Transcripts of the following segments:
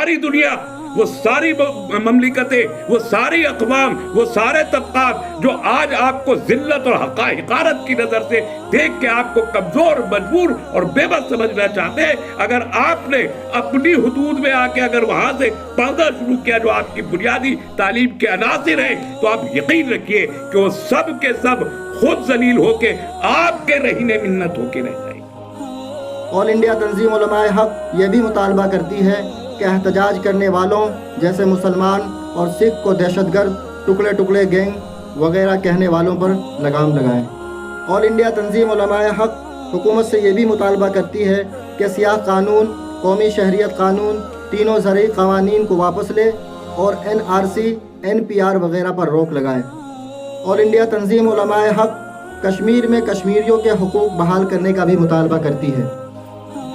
ساری دنیا، وہ ساری مملکتیں، وہ ساری اقوام، وہ سارے طبقات جو آج آپ کو ذلت اور حقارت کی نظر سے دیکھ کے آپ کو کمزور، مجبور اور بے بس سمجھنا چاہتے ہیں، اگر آپ نے اپنی حدود میں آ کے اگر وہاں سے پڑھنا شروع کیا جو آپ کی بنیادی تعلیم کے عناصر ہیں، تو آپ یقین رکھیے کہ وہ سب کے سب خود ذلیل ہو کے آپ کے رہین منت ہو کے رہ جائیں گے۔ آل انڈیا تنظیم علماء حق یہ بھی مطالبہ کرتی ہے کہ احتجاج کرنے والوں جیسے مسلمان اور سکھ کو دہشت گرد، ٹکڑے ٹکڑے گینگ وغیرہ کہنے والوں پر لگام لگائیں۔ آل انڈیا تنظیم علماء حق حکومت سے یہ بھی مطالبہ کرتی ہے کہ سیاہ قانون، قومی شہریت قانون، تینوں زرعی قوانین کو واپس لے اور NRC، NPR وغیرہ پر روک لگائے۔ آل انڈیا تنظیم علماء حق کشمیر میں کشمیریوں کے حقوق بحال کرنے کا بھی مطالبہ کرتی ہے۔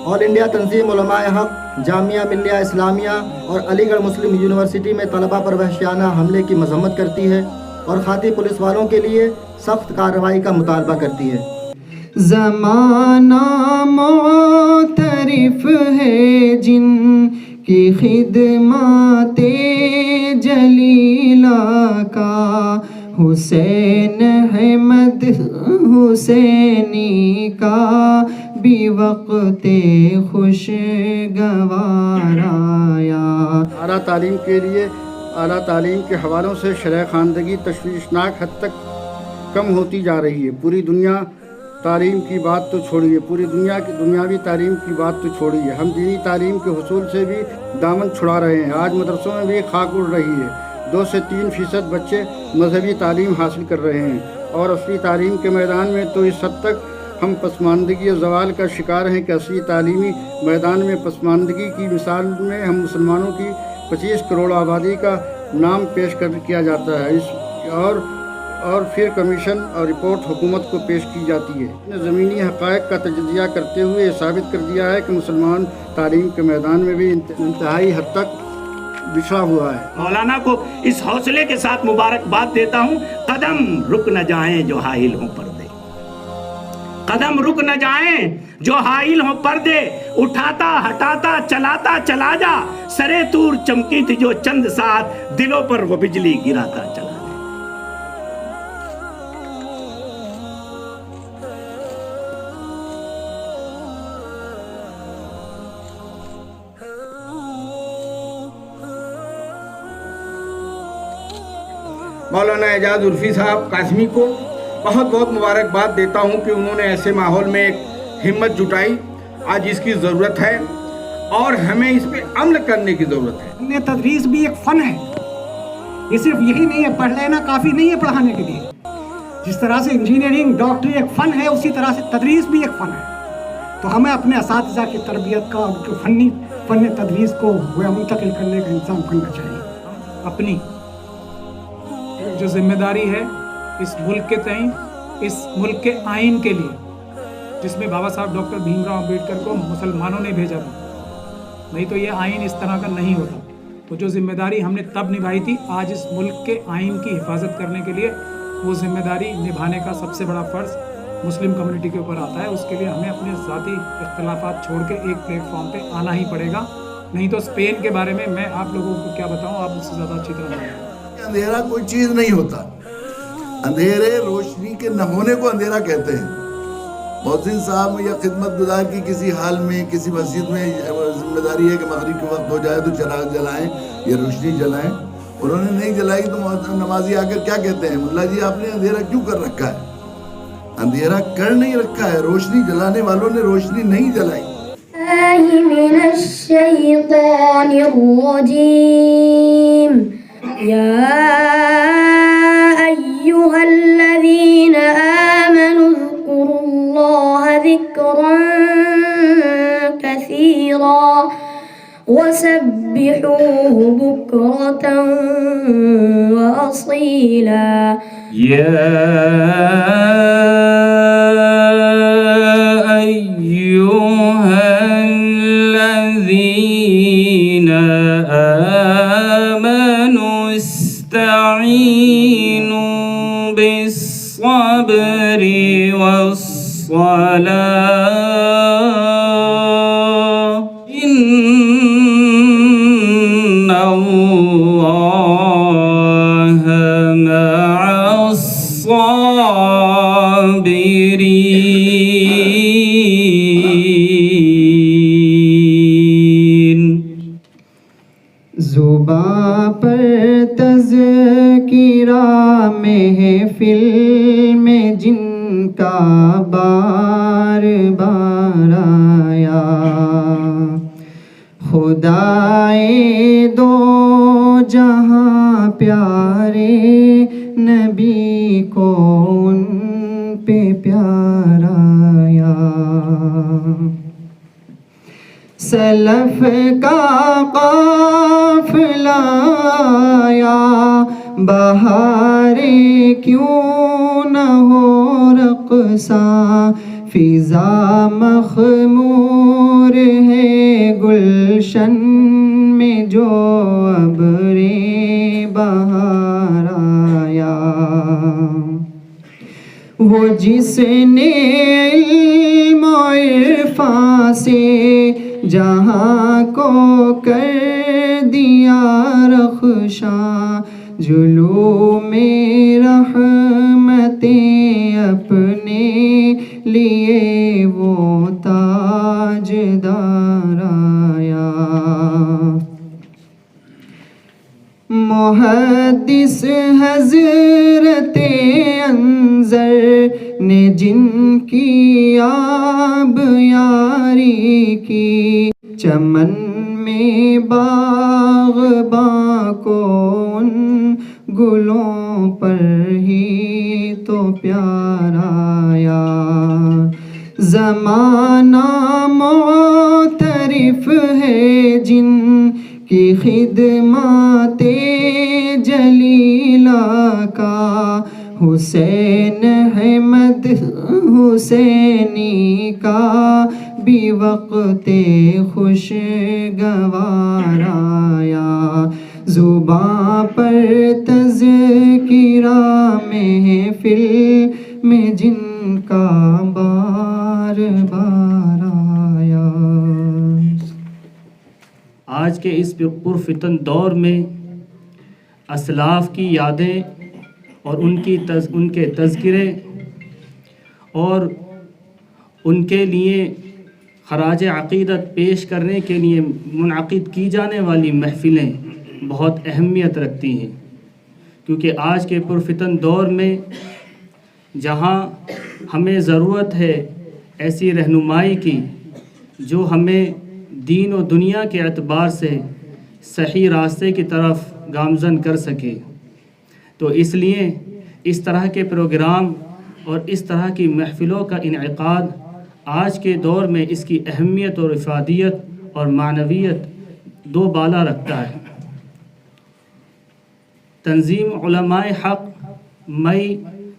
آل انڈیا تنظیم علماء حق جامعہ ملیہ اسلامیہ اور علی گڑھ مسلم یونیورسٹی میں طلبہ پر وحشیانہ حملے کی مذمت کرتی ہے اور خاطی پولیس والوں کے لیے سخت کارروائی کا مطالبہ کرتی ہے۔ زمانہ معترف ہے جن کی خدمات جلیلہ کا، حسین احمد حسینی کا بھی وقت خوشگوار آیا۔ اعلیٰ تعلیم کے لیے اعلیٰ تعلیم کے حوالوں سے شرح خواندگی تشویشناک حد تک کم ہوتی جا رہی ہے۔ پوری دنیا تعلیم کی بات تو چھوڑیے، پوری دنیا کی دنیاوی تعلیم کی بات تو چھوڑیے، ہم دینی تعلیم کے حصول سے بھی دامن چھڑا رہے ہیں۔ آج مدرسوں میں بھی خاک اڑ رہی ہے۔ 2 سے 3% بچے مذہبی تعلیم حاصل کر رہے ہیں، اور اصلی تعلیم کے میدان میں تو اس حد تک ہم پسماندگی اور زوال کا شکار ہیں کہ اصلی تعلیمی میدان میں پسماندگی کی مثال میں ہم مسلمانوں کی 25 کروڑ آبادی کا نام پیش کیا جاتا ہے، اور پھر کمیشن اور رپورٹ حکومت کو پیش کی جاتی ہے۔ زمینی حقائق کا تجزیہ کرتے ہوئے یہ ثابت کر دیا ہے کہ مسلمان تعلیم کے میدان میں بھی انتہائی حد تک بچھڑا ہوا ہے۔ مولانا کو اس حوصلے کے ساتھ مبارکباد دیتا ہوں، قدم رک نہ جائیں جو حائل ہوں پردے، قدم رک نہ جائیں جو حائل ہوں پردے، اٹھاتا ہٹاتا چلاتا چلا جا، سرے طور چمکی تھی جو چند ساتھ، دلوں پر وہ بجلی گراتا چلا جا۔ مولانا اعجاز عرفی صاحب قاسمی کو بہت بہت مبارکباد دیتا ہوں کہ انہوں نے ایسے ماحول میں ایک ہمت جٹائی، آج اس کی ضرورت ہے اور ہمیں اس پہ عمل کرنے کی ضرورت ہے۔ تدریس بھی ایک فن ہے، یہ صرف یہی نہیں ہے پڑھ لینا کافی نہیں ہے پڑھانے کے لیے۔ جس طرح سے انجینئرنگ ڈاکٹری ایک فن ہے، اسی طرح سے تدریس بھی ایک فن ہے۔ تو ہمیں اپنے اساتذہ کی تربیت کا فن تدریس کو منتقل کرنے کا انتظام کرنا چاہیے۔ اپنی جو ذمہ داری ہے اس ملک کے تئیں، اس ملک کے آئین کے لیے، جس میں بابا صاحب ڈاکٹر بھیم راؤ امبیڈکر کو مسلمانوں نے بھیجا تھا، نہیں تو یہ آئین اس طرح کا نہیں ہوتا۔ تو جو ذمہ داری ہم نے تب نبھائی تھی، آج اس ملک کے آئین کی حفاظت کرنے کے لیے وہ ذمہ داری نبھانے کا سب سے بڑا فرض مسلم کمیونٹی کے اوپر آتا ہے۔ اس کے لیے ہمیں اپنے ذاتی اختلافات چھوڑ کے ایک پلیٹ فارم پہ آنا ہی پڑے گا، نہیں تو اسپین کے بارے میں میں آپ لوگوں کو کیا بتاؤں، آپ اس سے زیادہ اچھی طرح جانتے ہیں۔ اندھیرا کوئی چیز نہیں ہوتا، اندھیرے روشنی کے نہ ہونے کو اندھیرا کہتے ہیں۔ محسن صاحب یا خدمت گزار کی کسی حال میں کسی مسجد میں ذمہ داری ہے کہ مغرب کے وقت ہو جائے تو چراغ جلائیں یا روشنی جلائیں، انہوں نے نہیں جلائی تو نمازی آ کر کیا کہتے ہیں، ملا جی آپ نے اندھیرا کیوں کر رکھا ہے؟ اندھیرا کر نہیں رکھا ہے، روشنی جلانے والوں نے روشنی نہیں جلائی۔ من الشیطان الرجیم یا ایہا الذین آمنوا اذکروا اللہ ذکرا کثیرا وسبحوه بکرة وأصیلا۔ یا ایہا الذین آمنوا استعینوا بالصبر والصلاة زباں پر تذکرہ محفل میں جن کا بار بار آیا، خدائے دو جہاں پیارے نبی کو ان پہ پیار آیا۔ سلف کا قافلہ آیا، بہارے کیوں نہ ہو رقصہ، فضا مخمور ہے گلشن میں جو ابر بہار آیا۔ وہ جس نے علم و عرفاں سے جہاں کو کر دیا رخشاں، جلوم رحمتیں اپنے لیے وہ تاجدار آیا۔ محدث حضرت انظر نے جن کی آب یاری کی، چمن میں باغباں کو ان گلوں پر ہی تو پیار آیا۔ زمانہ معترف ہے جن کی خدمات جلیلہ کا، حسین احمد حسینی کا بھی وقت خوشگوار آیا۔ زباں پر تذکرہ محفل میں جن کا بار بار آیا۔ آج کے اس پرفتن دور میں اسلاف کی یادیں اور ان کے تذکرے اور ان کے لیے خراج عقیدت پیش کرنے کے لیے منعقد کی جانے والی محفلیں بہت اہمیت رکھتی ہیں، کیونکہ آج کے پرفتن دور میں جہاں ہمیں ضرورت ہے ایسی رہنمائی کی جو ہمیں دین و دنیا کے اعتبار سے صحیح راستے کی طرف گامزن کر سکے، تو اس لیے اس طرح کے پروگرام اور اس طرح کی محفلوں کا انعقاد آج کے دور میں اس کی اہمیت اور افادیت اور معنویت دو بالا رکھتا ہے۔ تنظیم علماء حق مئی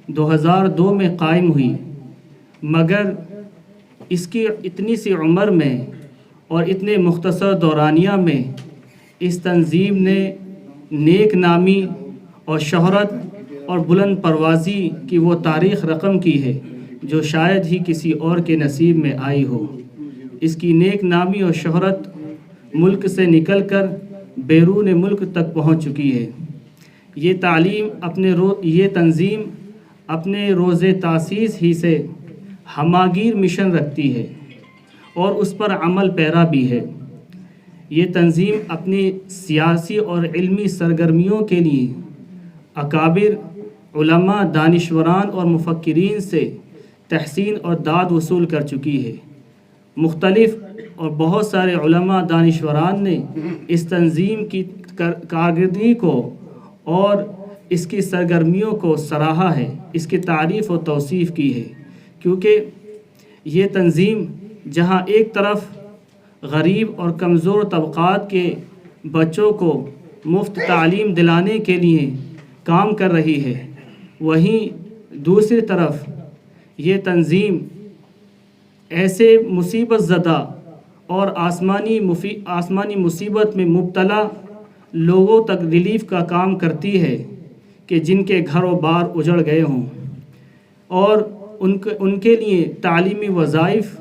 2002 میں قائم ہوئی، مگر اس کی اتنی سی عمر میں اور اتنے مختصر دورانیہ میں اس تنظیم نے نیک نامی اور شہرت اور بلند پروازی کی وہ تاریخ رقم کی ہے جو شاید ہی کسی اور کے نصیب میں آئی ہو۔ اس کی نیک نامی اور شہرت ملک سے نکل کر بیرون ملک تک پہنچ چکی ہے۔ یہ تنظیم اپنے روز تاسیس ہی سے ہماگیر مشن رکھتی ہے اور اس پر عمل پیرا بھی ہے۔ یہ تنظیم اپنی سیاسی اور علمی سرگرمیوں کے لیے اکابر علماء، دانشوران اور مفکرین سے تحسین اور داد وصول کر چکی ہے۔ مختلف اور بہت سارے علماء دانشوران نے اس تنظیم کی کارکردگی کو اور اس کی سرگرمیوں کو سراہا ہے، اس کی تعریف و توصیف کی ہے، کیونکہ یہ تنظیم جہاں ایک طرف غریب اور کمزور طبقات کے بچوں کو مفت تعلیم دلانے کے لیے کام کر رہی ہے، وہیں دوسری طرف یہ تنظیم ایسے مصیبت زدہ اور آسمانی مصیبت میں مبتلا لوگوں تک ریلیف کا کام کرتی ہے کہ جن کے گھر و بار اجڑ گئے ہوں، اور ان کے لیے تعلیمی وظائف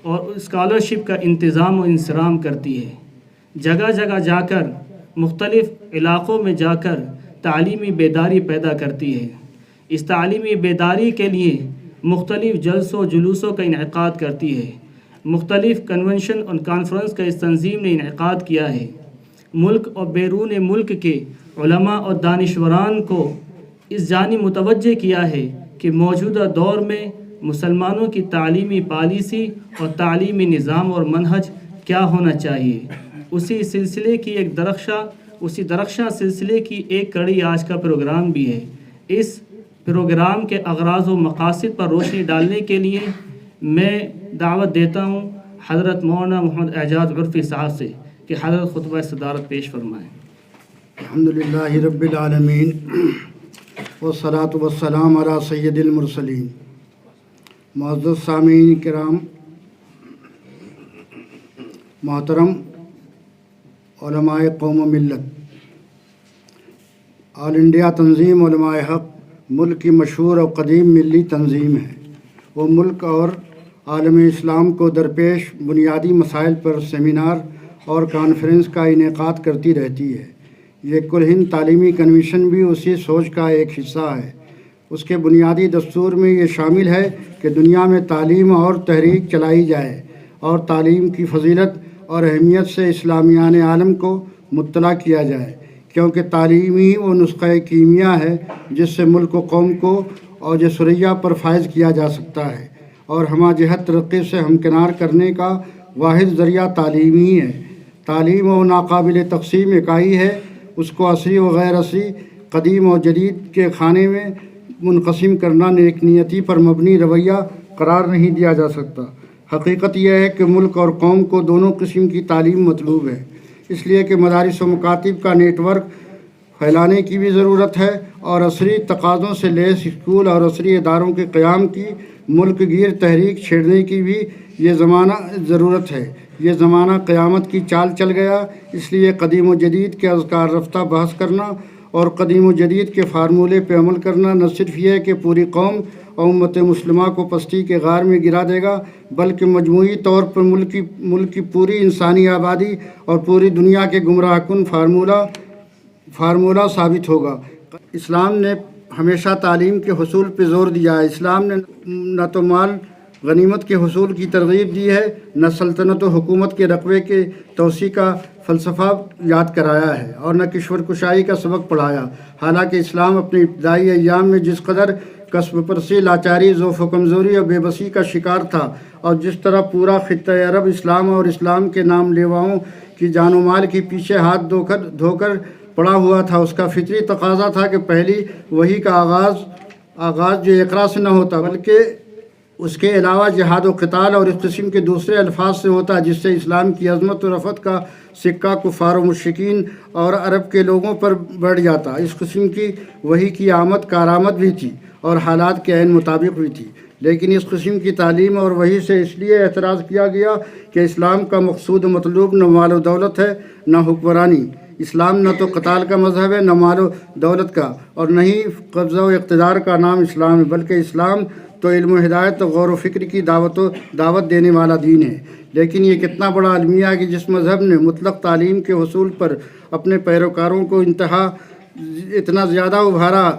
اور اسکالرشپ کا انتظام و انصرام کرتی ہے۔ جگہ جگہ جا کر مختلف علاقوں میں جا کر تعلیمی بیداری پیدا کرتی ہے۔ اس تعلیمی بیداری کے لیے مختلف جلسوں و جلوسوں کا انعقاد کرتی ہے۔ مختلف کنونشن اور کانفرنس کا اس تنظیم نے انعقاد کیا ہے۔ ملک اور بیرون ملک کے علماء اور دانشوران کو اس جانب متوجہ کیا ہے کہ موجودہ دور میں مسلمانوں کی تعلیمی پالیسی اور تعلیمی نظام اور منہج کیا ہونا چاہیے، اسی درخشاں سلسلے کی ایک کڑی آج کا پروگرام بھی ہے۔ اس پروگرام کے اغراض و مقاصد پر روشنی ڈالنے کے لیے میں دعوت دیتا ہوں حضرت مولانا محمد اعجاز عرفی صاحب سے کہ حضرت خطبہ صدارت پیش فرمائیں۔ الحمدللہ رب العالمین والصلاة والسلام علی سید المرسلین۔ معزز سامعین کرام، محترم علماء قوم و ملت، آل انڈیا تنظیم علماء حق ملک کی مشہور اور قدیم ملی تنظیم ہے۔ وہ ملک اور عالم اسلام کو درپیش بنیادی مسائل پر سیمینار اور کانفرنس کا انعقاد کرتی رہتی ہے۔ یہ کل ہند تعلیمی کنونشن بھی اسی سوچ کا ایک حصہ ہے۔ اس کے بنیادی دستور میں یہ شامل ہے کہ دنیا میں تعلیم اور تحریک چلائی جائے اور تعلیم کی فضیلت اور اہمیت سے اسلامیان عالم کو مطلع کیا جائے، کیونکہ تعلیم ہی وہ نسخہ کیمیا ہے جس سے ملک و قوم کو اوج ثریا پر فائز کیا جا سکتا ہے، اور ہمہ جہت ترقی سے ہمکنار کرنے کا واحد ذریعہ تعلیم ہی ہے۔ تعلیم وہ ناقابل تقسیم اکائی ہے، اس کو عصری و غیر عصری، قدیم و جدید کے خانے میں منقسم کرنا نیک نیتی پر مبنی رویہ قرار نہیں دیا جا سکتا۔ حقیقت یہ ہے کہ ملک اور قوم کو دونوں قسم کی تعلیم مطلوب ہے، اس لیے کہ مدارس و مکاتب کا نیٹ ورک پھیلانے کی بھی ضرورت ہے، اور عصری تقاضوں سے لیس اسکول اور عصری اداروں کے قیام کی ملک گیر تحریک چھیڑنے کی بھی یہ زمانہ ضرورت ہے۔ یہ زمانہ قیامت کی چال چل گیا، اس لیے قدیم و جدید کے اذکار رفتہ بحث کرنا اور قدیم و جدید کے فارمولے پہ عمل کرنا نہ صرف یہ کہ پوری قوم اور امت مسلمہ کو پستی کے غار میں گرا دے گا، بلکہ مجموعی طور پر ملک کی پوری انسانی آبادی اور پوری دنیا کے گمراہ کن فارمولہ ثابت ہوگا۔ اسلام نے ہمیشہ تعلیم کے حصول پہ زور دیا ہے۔ اسلام نے نہ تو مال غنیمت کے حصول کی ترغیب دی ہے، نہ سلطنت و حکومت کے رقبے کے توسیع کا فلسفہ یاد کرایا ہے، اور نہ کشور کشائی کا سبق پڑھایا۔ حالانکہ اسلام اپنے ابتدائی ایام میں جس قدر کسب پرسی، لاچاری، ضعف و کمزوری اور بے بسی کا شکار تھا، اور جس طرح پورا خطہ عرب اسلام اور اسلام کے نام لیواؤں کی جان و مال کے پیچھے ہاتھ دھو کر پڑا ہوا تھا، اس کا فطری تقاضا تھا کہ پہلی وحی کا آغاز جو اقرا سے نہ ہوتا بلکہ اس کے علاوہ جہاد و قتال اور اس قسم کے دوسرے الفاظ سے ہوتا، جس سے اسلام کی عظمت و رفعت کا سکہ کفار و مشرکین اور عرب کے لوگوں پر بڑھ جاتا۔ اس قسم کی وحی کی آمد کارآمد بھی تھی اور حالات کے عین مطابق بھی تھی، لیکن اس قسم کی تعلیم اور وحی سے اس لیے اعتراض کیا گیا کہ اسلام کا مقصود و مطلوب نہ مال و دولت ہے نہ حکمرانی۔ اسلام نہ تو قتال کا مذہب ہے، نہ مال و دولت کا، اور نہ ہی قبضہ و اقتدار کا نام اسلام ہے، بلکہ اسلام تو علم و ہدایت و غور و فکر کی دعوت دینے والا دین ہے۔ لیکن یہ کتنا بڑا المیہ ہے کہ جس مذہب نے مطلق تعلیم کے حصول پر اپنے پیروکاروں کو اتنا زیادہ ابھارا،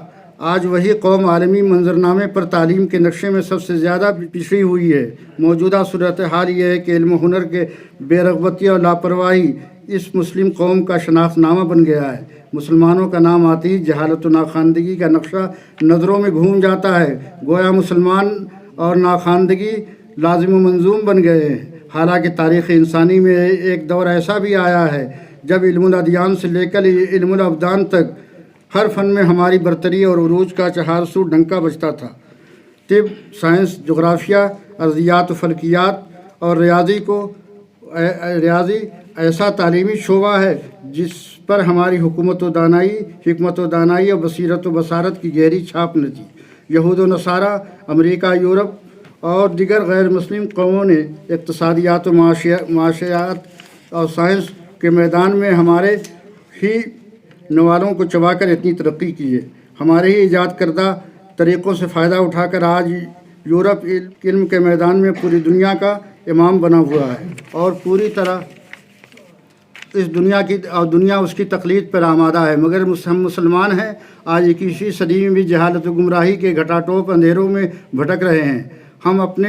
آج وہی قوم عالمی منظرنامے پر تعلیم کے نقشے میں سب سے زیادہ پچھڑی ہوئی ہے۔ موجودہ صورتحال یہ ہے کہ علم و ہنر کے بے رغبتی اور لاپرواہی اس مسلم قوم کا شناخت نامہ بن گیا ہے۔ مسلمانوں کا نام آتے ہی جہالت و ناخواندگی کا نقشہ نظروں میں گھوم جاتا ہے، گویا مسلمان اور ناخواندگی لازم و منظوم بن گئے ہیں۔ حالانکہ تاریخ انسانی میں ایک دور ایسا بھی آیا ہے جب علم الادیان سے لے کر علم الابدان تک ہر فن میں ہماری برتری اور عروج کا چہارسو ڈنکا بجتا تھا۔ طب، سائنس، جغرافیہ، ارضیات و فلکیات اور ریاضی ایسا تعلیمی شعبہ ہے جس پر ہماری حکمت و دانائی اور بصیرت و بصارت کی گہری چھاپ نہ تھی۔ یہود و نصارہ، امریکہ، یورپ اور دیگر غیر مسلم قوموں نے اقتصادیات و معاشیات اور سائنس کے میدان میں ہمارے ہی نوالوں کو چبا کر اتنی ترقی کی ہے۔ ہمارے ہی ایجاد کردہ طریقوں سے فائدہ اٹھا کر آج یورپ علم کے میدان میں پوری دنیا کا امام بنا ہوا ہے، اور پوری طرح دنیا اس کی تقلید پر آمادہ ہے۔ مگر ہم مسلمان ہیں، آج 21ویں صدی میں بھی جہالت و گمراہی کے گھٹا ٹوپ اندھیروں میں بھٹک رہے ہیں۔ ہم اپنے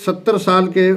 70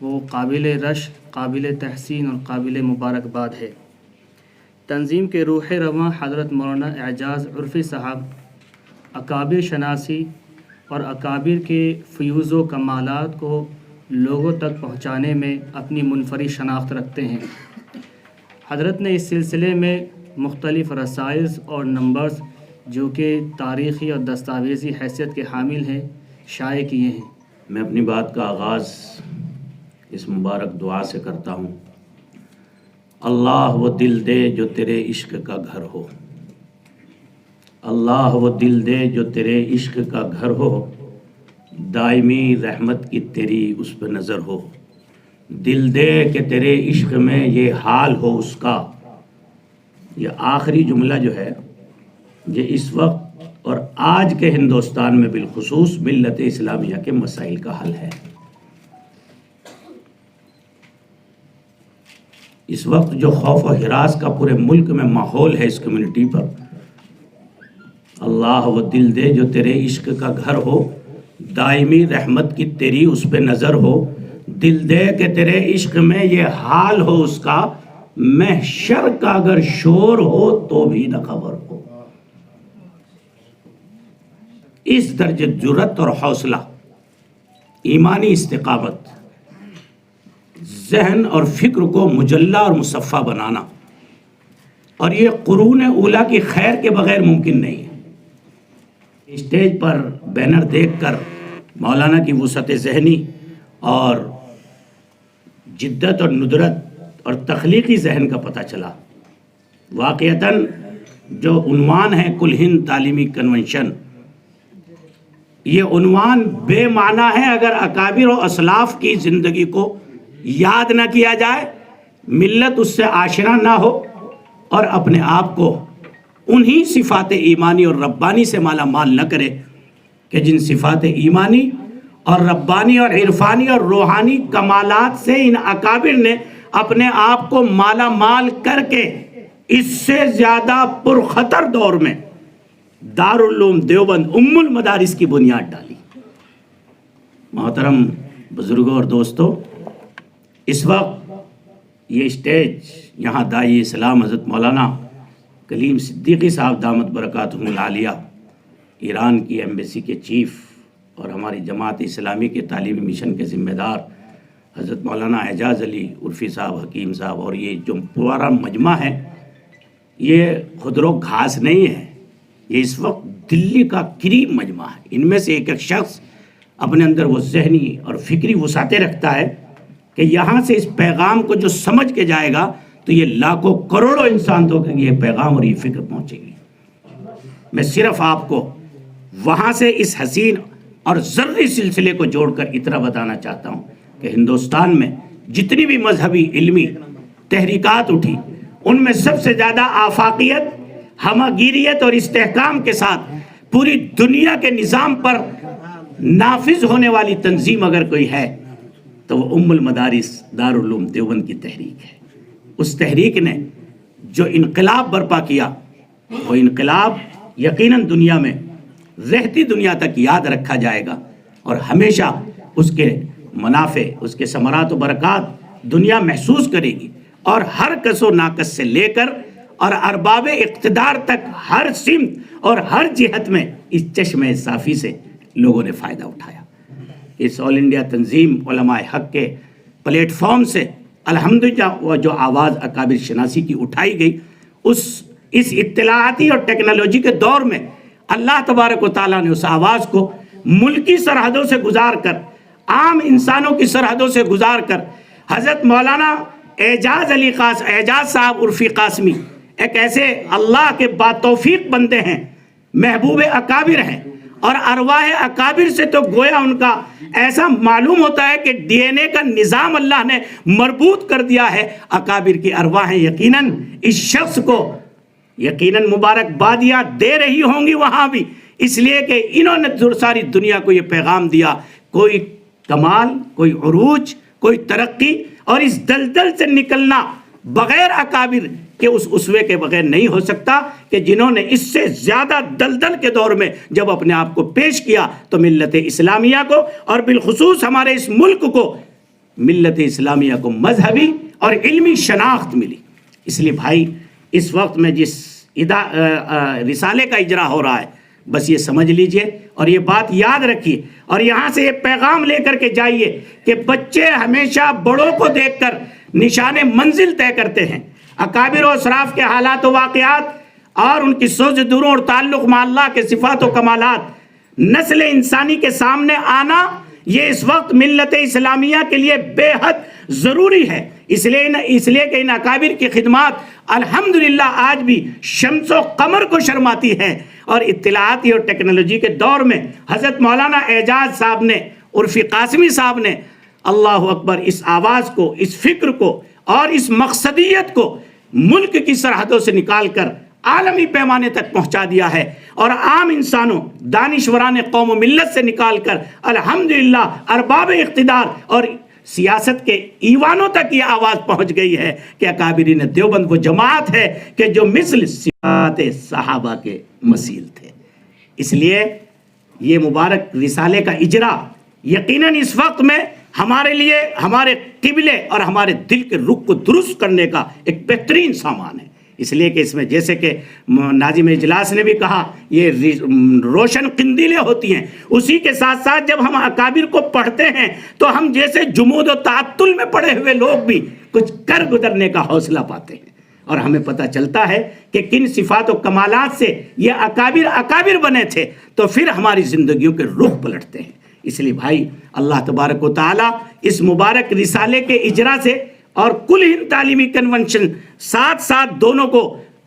وہ قابل رشک، قابل تحسین اور قابل مبارکباد ہے۔ تنظیم کے روح رواں حضرت مولانا اعجاز عرفی صاحب اکابر شناسی اور اکابر کے فیوز و کمالات کو لوگوں تک پہنچانے میں اپنی منفرد شناخت رکھتے ہیں۔ حضرت نے اس سلسلے میں مختلف رسائز اور نمبرز جو کہ تاریخی اور دستاویزی حیثیت کے حامل ہیں شائع کیے ہیں۔ میں اپنی بات کا آغاز اس مبارک دعا سے کرتا ہوں۔ اللہ وہ دل دے جو تیرے عشق کا گھر ہو، اللہ وہ دل دے جو تیرے عشق کا گھر ہو، دائمی رحمت کی تیری اس پہ نظر ہو، دل دے کہ تیرے عشق میں یہ حال ہو اس کا۔ یہ آخری جملہ جو ہے یہ اس وقت اور آج کے ہندوستان میں بالخصوص ملت اسلامیہ کے مسائل کا حل ہے۔ اس وقت جو خوف و ہراس کا پورے ملک میں ماحول ہے اس کمیونٹی پر، اللہ وہ دل دے جو تیرے عشق کا گھر ہو، دائمی رحمت کی تیری اس پہ نظر ہو، دل دے کہ تیرے عشق میں یہ حال ہو اس کا، محشر کا اگر شور ہو تو بھی نہ خبر ہو۔ اس درجے جرأت اور حوصلہ، ایمانی استقامت، ذہن اور فکر کو مجلہ اور مصفہ بنانا، اور یہ قرون اولیٰ کی خیر کے بغیر ممکن نہیں ہے۔ اسٹیج پر بینر دیکھ کر مولانا کی وسعت ذہنی اور جدت اور ندرت اور تخلیقی ذہن کا پتہ چلا۔ واقعتاً جو عنوان ہے کل ہند تعلیمی کنونشن، یہ عنوان بے معنی ہے اگر اکابر و اسلاف کی زندگی کو یاد نہ کیا جائے، ملت اس سے آشنا نہ ہو اور اپنے آپ کو انہی صفات ایمانی اور ربانی سے مالا مال نہ کرے کہ جن صفات ایمانی اور ربانی اور عرفانی اور روحانی کمالات سے ان اکابر نے اپنے آپ کو مالا مال کر کے اس سے زیادہ پرخطر دور میں دارالعلوم دیوبند ام المدارس کی بنیاد ڈالی۔ محترم بزرگوں اور دوستوں، اس وقت یہ اسٹیج یہاں داعی اسلام حضرت مولانا کلیم صدیقی صاحب دامت برکاتہم العالیہ، ایران کی ایمبیسی کے چیف اور ہماری جماعت اسلامی کے تعلیمی مشن کے ذمہ دار حضرت مولانا اعجاز علی عرفی صاحب، حکیم صاحب، اور یہ جو پورا مجمع ہے یہ خودرو گھاس نہیں ہے، یہ اس وقت دلی کا کریم مجمع ہے۔ ان میں سے ایک ایک شخص اپنے اندر وہ ذہنی اور فکری وسعتیں رکھتا ہے کہ یہاں سے اس پیغام کو جو سمجھ کے جائے گا تو یہ لاکھوں کروڑوں انسان تو یہ پیغام اور یہ فکر پہنچے گی۔ میں صرف آپ کو وہاں سے اس حسین اور ذری سلسلے کو جوڑ کر اتنا بتانا چاہتا ہوں کہ ہندوستان میں جتنی بھی مذہبی علمی تحریکات اٹھی ان میں سب سے زیادہ آفاقیت، ہمگیریت اور استحکام کے ساتھ پوری دنیا کے نظام پر نافذ ہونے والی تنظیم اگر کوئی ہے تو وہ ام المدارس دارالعلوم دیوبند کی تحریک ہے۔ اس تحریک نے جو انقلاب برپا کیا وہ انقلاب یقیناً دنیا میں رہتی دنیا تک یاد رکھا جائے گا، اور ہمیشہ اس کے منافع، اس کے ثمرات و برکات دنیا محسوس کرے گی، اور ہر کس و ناقص سے لے کر اور ارباب اقتدار تک ہر سمت اور ہر جہت میں اس چشمے صافی سے لوگوں نے فائدہ اٹھایا۔ اس آل انڈیا تنظیم علماء حق کے پلیٹ فارم سے الحمدللہ وہ جو آواز اکابر شناسی کی اٹھائی گئی، اس اطلاعاتی اور ٹیکنالوجی کے دور میں اللہ تبارک و تعالیٰ نے اس آواز کو ملکی سرحدوں سے گزار کر، عام انسانوں کی سرحدوں سے گزار کر، حضرت مولانا اعجاز صاحب عرفی قاسمی ایک ایسے اللہ کے با توفیق بندے ہیں، محبوب اکابر ہیں، اور ارواح اکابر سے تو گویا ان کا ایسا معلوم ہوتا ہے کہ ڈی این اے کا نظام اللہ نے مربوط کر دیا ہے۔ اکابر کی ارواح یقیناً اس شخص کو یقیناً مبارکبادیاں دے رہی ہوں گی وہاں بھی، اس لیے کہ انہوں نے ساری دنیا کو یہ پیغام دیا، کوئی کمال، کوئی عروج، کوئی ترقی اور اس دلدل سے نکلنا بغیر اکابر کہ اس اسوے کے بغیر نہیں ہو سکتا، کہ جنہوں نے اس سے زیادہ دلدل کے دور میں جب اپنے آپ کو پیش کیا تو ملت اسلامیہ کو اور بالخصوص ہمارے اس ملک کو ملت اسلامیہ کو مذہبی اور علمی شناخت ملی. اس لیے بھائی اس وقت میں جس رسالے کا اجرا ہو رہا ہے بس یہ سمجھ لیجئے اور یہ بات یاد رکھیے اور یہاں سے یہ پیغام لے کر کے جائیے کہ بچے ہمیشہ بڑوں کو دیکھ کر نشان منزل طے کرتے ہیں. اکابر و اسراف کے حالات و واقعات اور ان کی سوچ دروں اور تعلق مع اللہ کے صفات و کمالات نسل انسانی کے سامنے آنا یہ اس وقت ملت اسلامیہ کے لیے بے حد ضروری ہے. اس لیے کہ ان اکابر کی خدمات الحمدللہ آج بھی شمس و قمر کو شرماتی ہے. اور اطلاعاتی اور ٹیکنالوجی کے دور میں حضرت مولانا اعجاز صاحب نے عرفی قاسمی صاحب نے اللہ اکبر اس آواز کو, اس فکر کو اور اس مقصدیت کو ملک کی سرحدوں سے نکال کر عالمی پیمانے تک پہنچا دیا ہے اور عام انسانوں دانشوران قوم و ملت سے نکال کر الحمدللہ ارباب اقتدار اور سیاست کے ایوانوں تک یہ آواز پہنچ گئی ہے کہ اکابرین دیوبند وہ جماعت ہے کہ جو مثل صفات صحابہ کے مثیل تھے. اس لیے یہ مبارک رسالے کا اجرا یقیناً اس وقت میں ہمارے لیے ہمارے قبلے اور ہمارے دل کے رخ کو درست کرنے کا ایک بہترین سامان ہے. اس لیے کہ اس میں جیسے کہ ناظم اجلاس نے بھی کہا یہ روشن قندیلیں ہوتی ہیں, اسی کے ساتھ ساتھ جب ہم اکابر کو پڑھتے ہیں تو ہم جیسے جمود و تعطل میں پڑے ہوئے لوگ بھی کچھ کر گزرنے کا حوصلہ پاتے ہیں اور ہمیں پتہ چلتا ہے کہ کن صفات و کمالات سے یہ اکابر بنے تھے تو پھر ہماری زندگیوں کے رخ پلٹتے ہیں. اس لیے بھائی اللہ تبارک و تعالی اس مبارک رسالے کے اجرا سے اور کل ہند تعلیمی کنونشن ساتھ ساتھ دونوں کو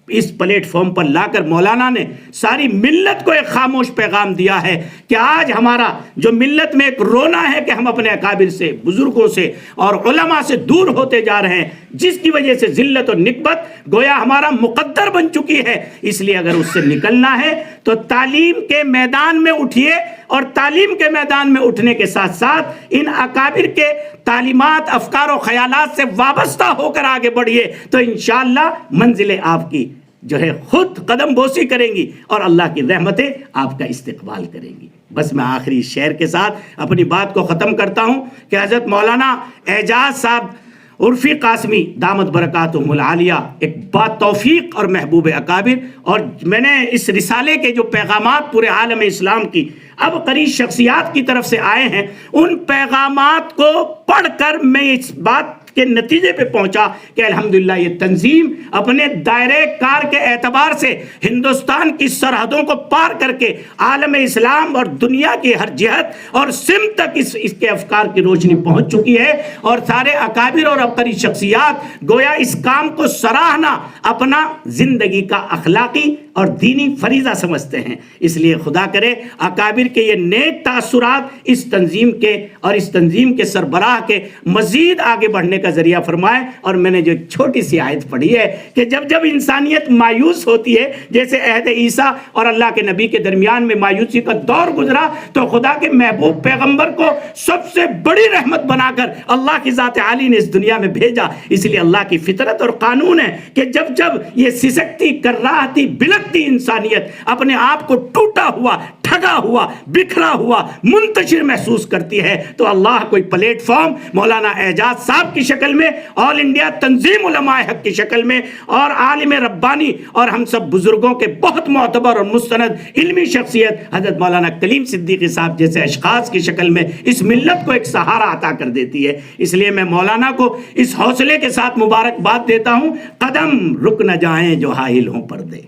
اس پلیٹ فارم پر لا کر مولانا نے ساری ملت کو ایک خاموش پیغام دیا ہے کہ آج ہمارا جو ملت میں ایک رونا ہے کہ ہم اپنے اکابر سے, بزرگوں سے اور علماء سے دور ہوتے جا رہے ہیں, جس کی وجہ سے ذلت و نکبت گویا ہمارا مقدر بن چکی ہے. اس لیے اگر اس سے نکلنا ہے تو تعلیم کے میدان میں اٹھیے اور تعلیم کے میدان میں اٹھنے کے ساتھ ساتھ ان اکابر کے تعلیمات, افکار و خیالات سے وابستہ ہو کر آگے بڑھیے تو انشاءاللہ منزلیں آپ کی جو ہے خود قدم بوسی کریں گی اور اللہ کی رحمتیں آپ کا استقبال کریں گی. بس میں آخری شعر کے ساتھ اپنی بات کو ختم کرتا ہوں کہ حضرت مولانا اعجاز صاحب عرفی قاسمی دامت برکاتہم العالیہ ایک با توفیق اور محبوب اکابر, اور میں نے اس رسالے کے جو پیغامات پورے عالم اسلام کی اب قریب شخصیات کی طرف سے آئے ہیں ان پیغامات کو پڑھ کر میں اس بات کے نتیجے پہ پہنچا کہ الحمدللہ یہ تنظیم اپنے دائرے کار کے اعتبار سے ہندوستان کی سرحدوں کو پار کر کے عالم اسلام اور دنیا کی ہر جہت اور سمت تک اس کے افکار کی روشنی پہنچ چکی ہے اور سارے اکابر اور عبقری شخصیات گویا اس کام کو سراہنا اپنا زندگی کا اخلاقی اور دینی فریضہ سمجھتے ہیں. اس لیے خدا کرے اکابر کے یہ نیک تاثرات اس تنظیم کے اور اس تنظیم کے سربراہ کے مزید آگے بڑھنے کا ذریعہ فرمائے. اور میں نے جو چھوٹی سی آیت پڑھی ہے کہ جب انسانیت مایوس ہوتی ہے جیسے عہد عیسیٰ اور اللہ کے نبی کے درمیان میں مایوسی کا دور گزرا تو خدا کے محبوب پیغمبر کو سب سے بڑی رحمت بنا کر اللہ کی ذات عالی نے اس دنیا میں بھیجا. اس لیے اللہ کی فطرت اور قانون ہے کہ جب یہ سسکتی کراہتی بلکتی انسانیت اپنے آپ کو ٹوٹا ہوا, ٹھگا ہوا, بکھرا ہوا, منتشر محسوس کرتی ہے تو اللہ کوئی پلیٹ فارم مولانا اعجاز صاحب کی شکل میں, آل انڈیا تنظیم علماء حق کی شکل میں اور عالم ربانی اور ہم سب بزرگوں کے بہت معتبر اور مستند علمی شخصیت حضرت مولانا کلیم صدیقی صاحب جیسے اشخاص کی شکل میں اس ملت کو ایک سہارا عطا کر دیتی ہے. اس لیے میں مولانا کو اس حوصلے کے ساتھ مبارکباد دیتا ہوں. قدم رک نہ جائیں جو حائل ہوں پردے,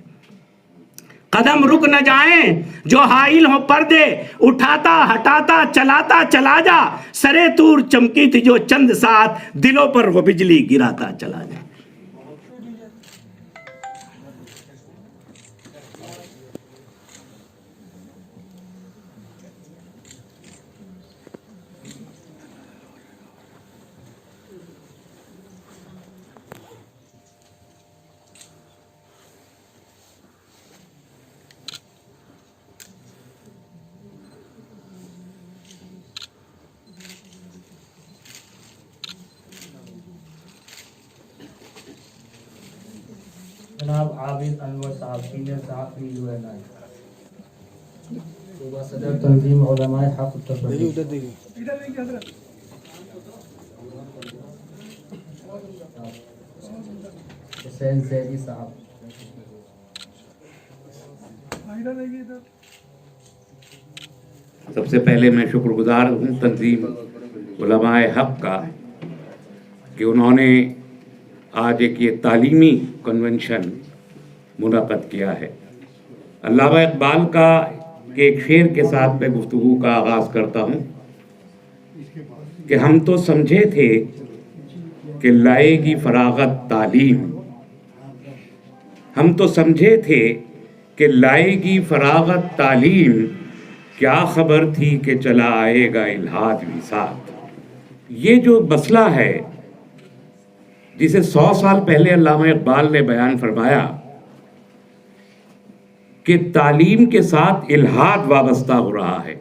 قدم رک نہ جائیں جو حائل ہوں پردے, اٹھاتا ہٹاتا چلاتا چلا جا, سرے تور چمکی تھی جو چند ساتھ, دلوں پر وہ بجلی گراتا چلا جا. جناب عابد انور صاحب سینئر صحافی UNI صوبہ صدر تنظیم علماء حق اتر پردیش. حسین زیدی صاحب. سب سے پہلے میں شکر گزار ہوں تنظیم علماء حق کا کہ انہوں نے آج ایک یہ تعلیمی کنونشن منعقد کیا ہے. علامہ اقبال کا ایک شعر کے ساتھ میں گفتگو کا آغاز کرتا ہوں کہ ہم تو سمجھے تھے کہ لائے گی فراغت تعلیم، ہم تو سمجھے تھے کہ لائے گی فراغت تعلیم، کیا خبر تھی کہ چلا آئے گا الحاد بھی ساتھ. یہ جو مسئلہ ہے جسے 100 سال پہلے علامہ اقبال نے بیان فرمایا کہ تعلیم کے ساتھ الحاد وابستہ ہو رہا ہے،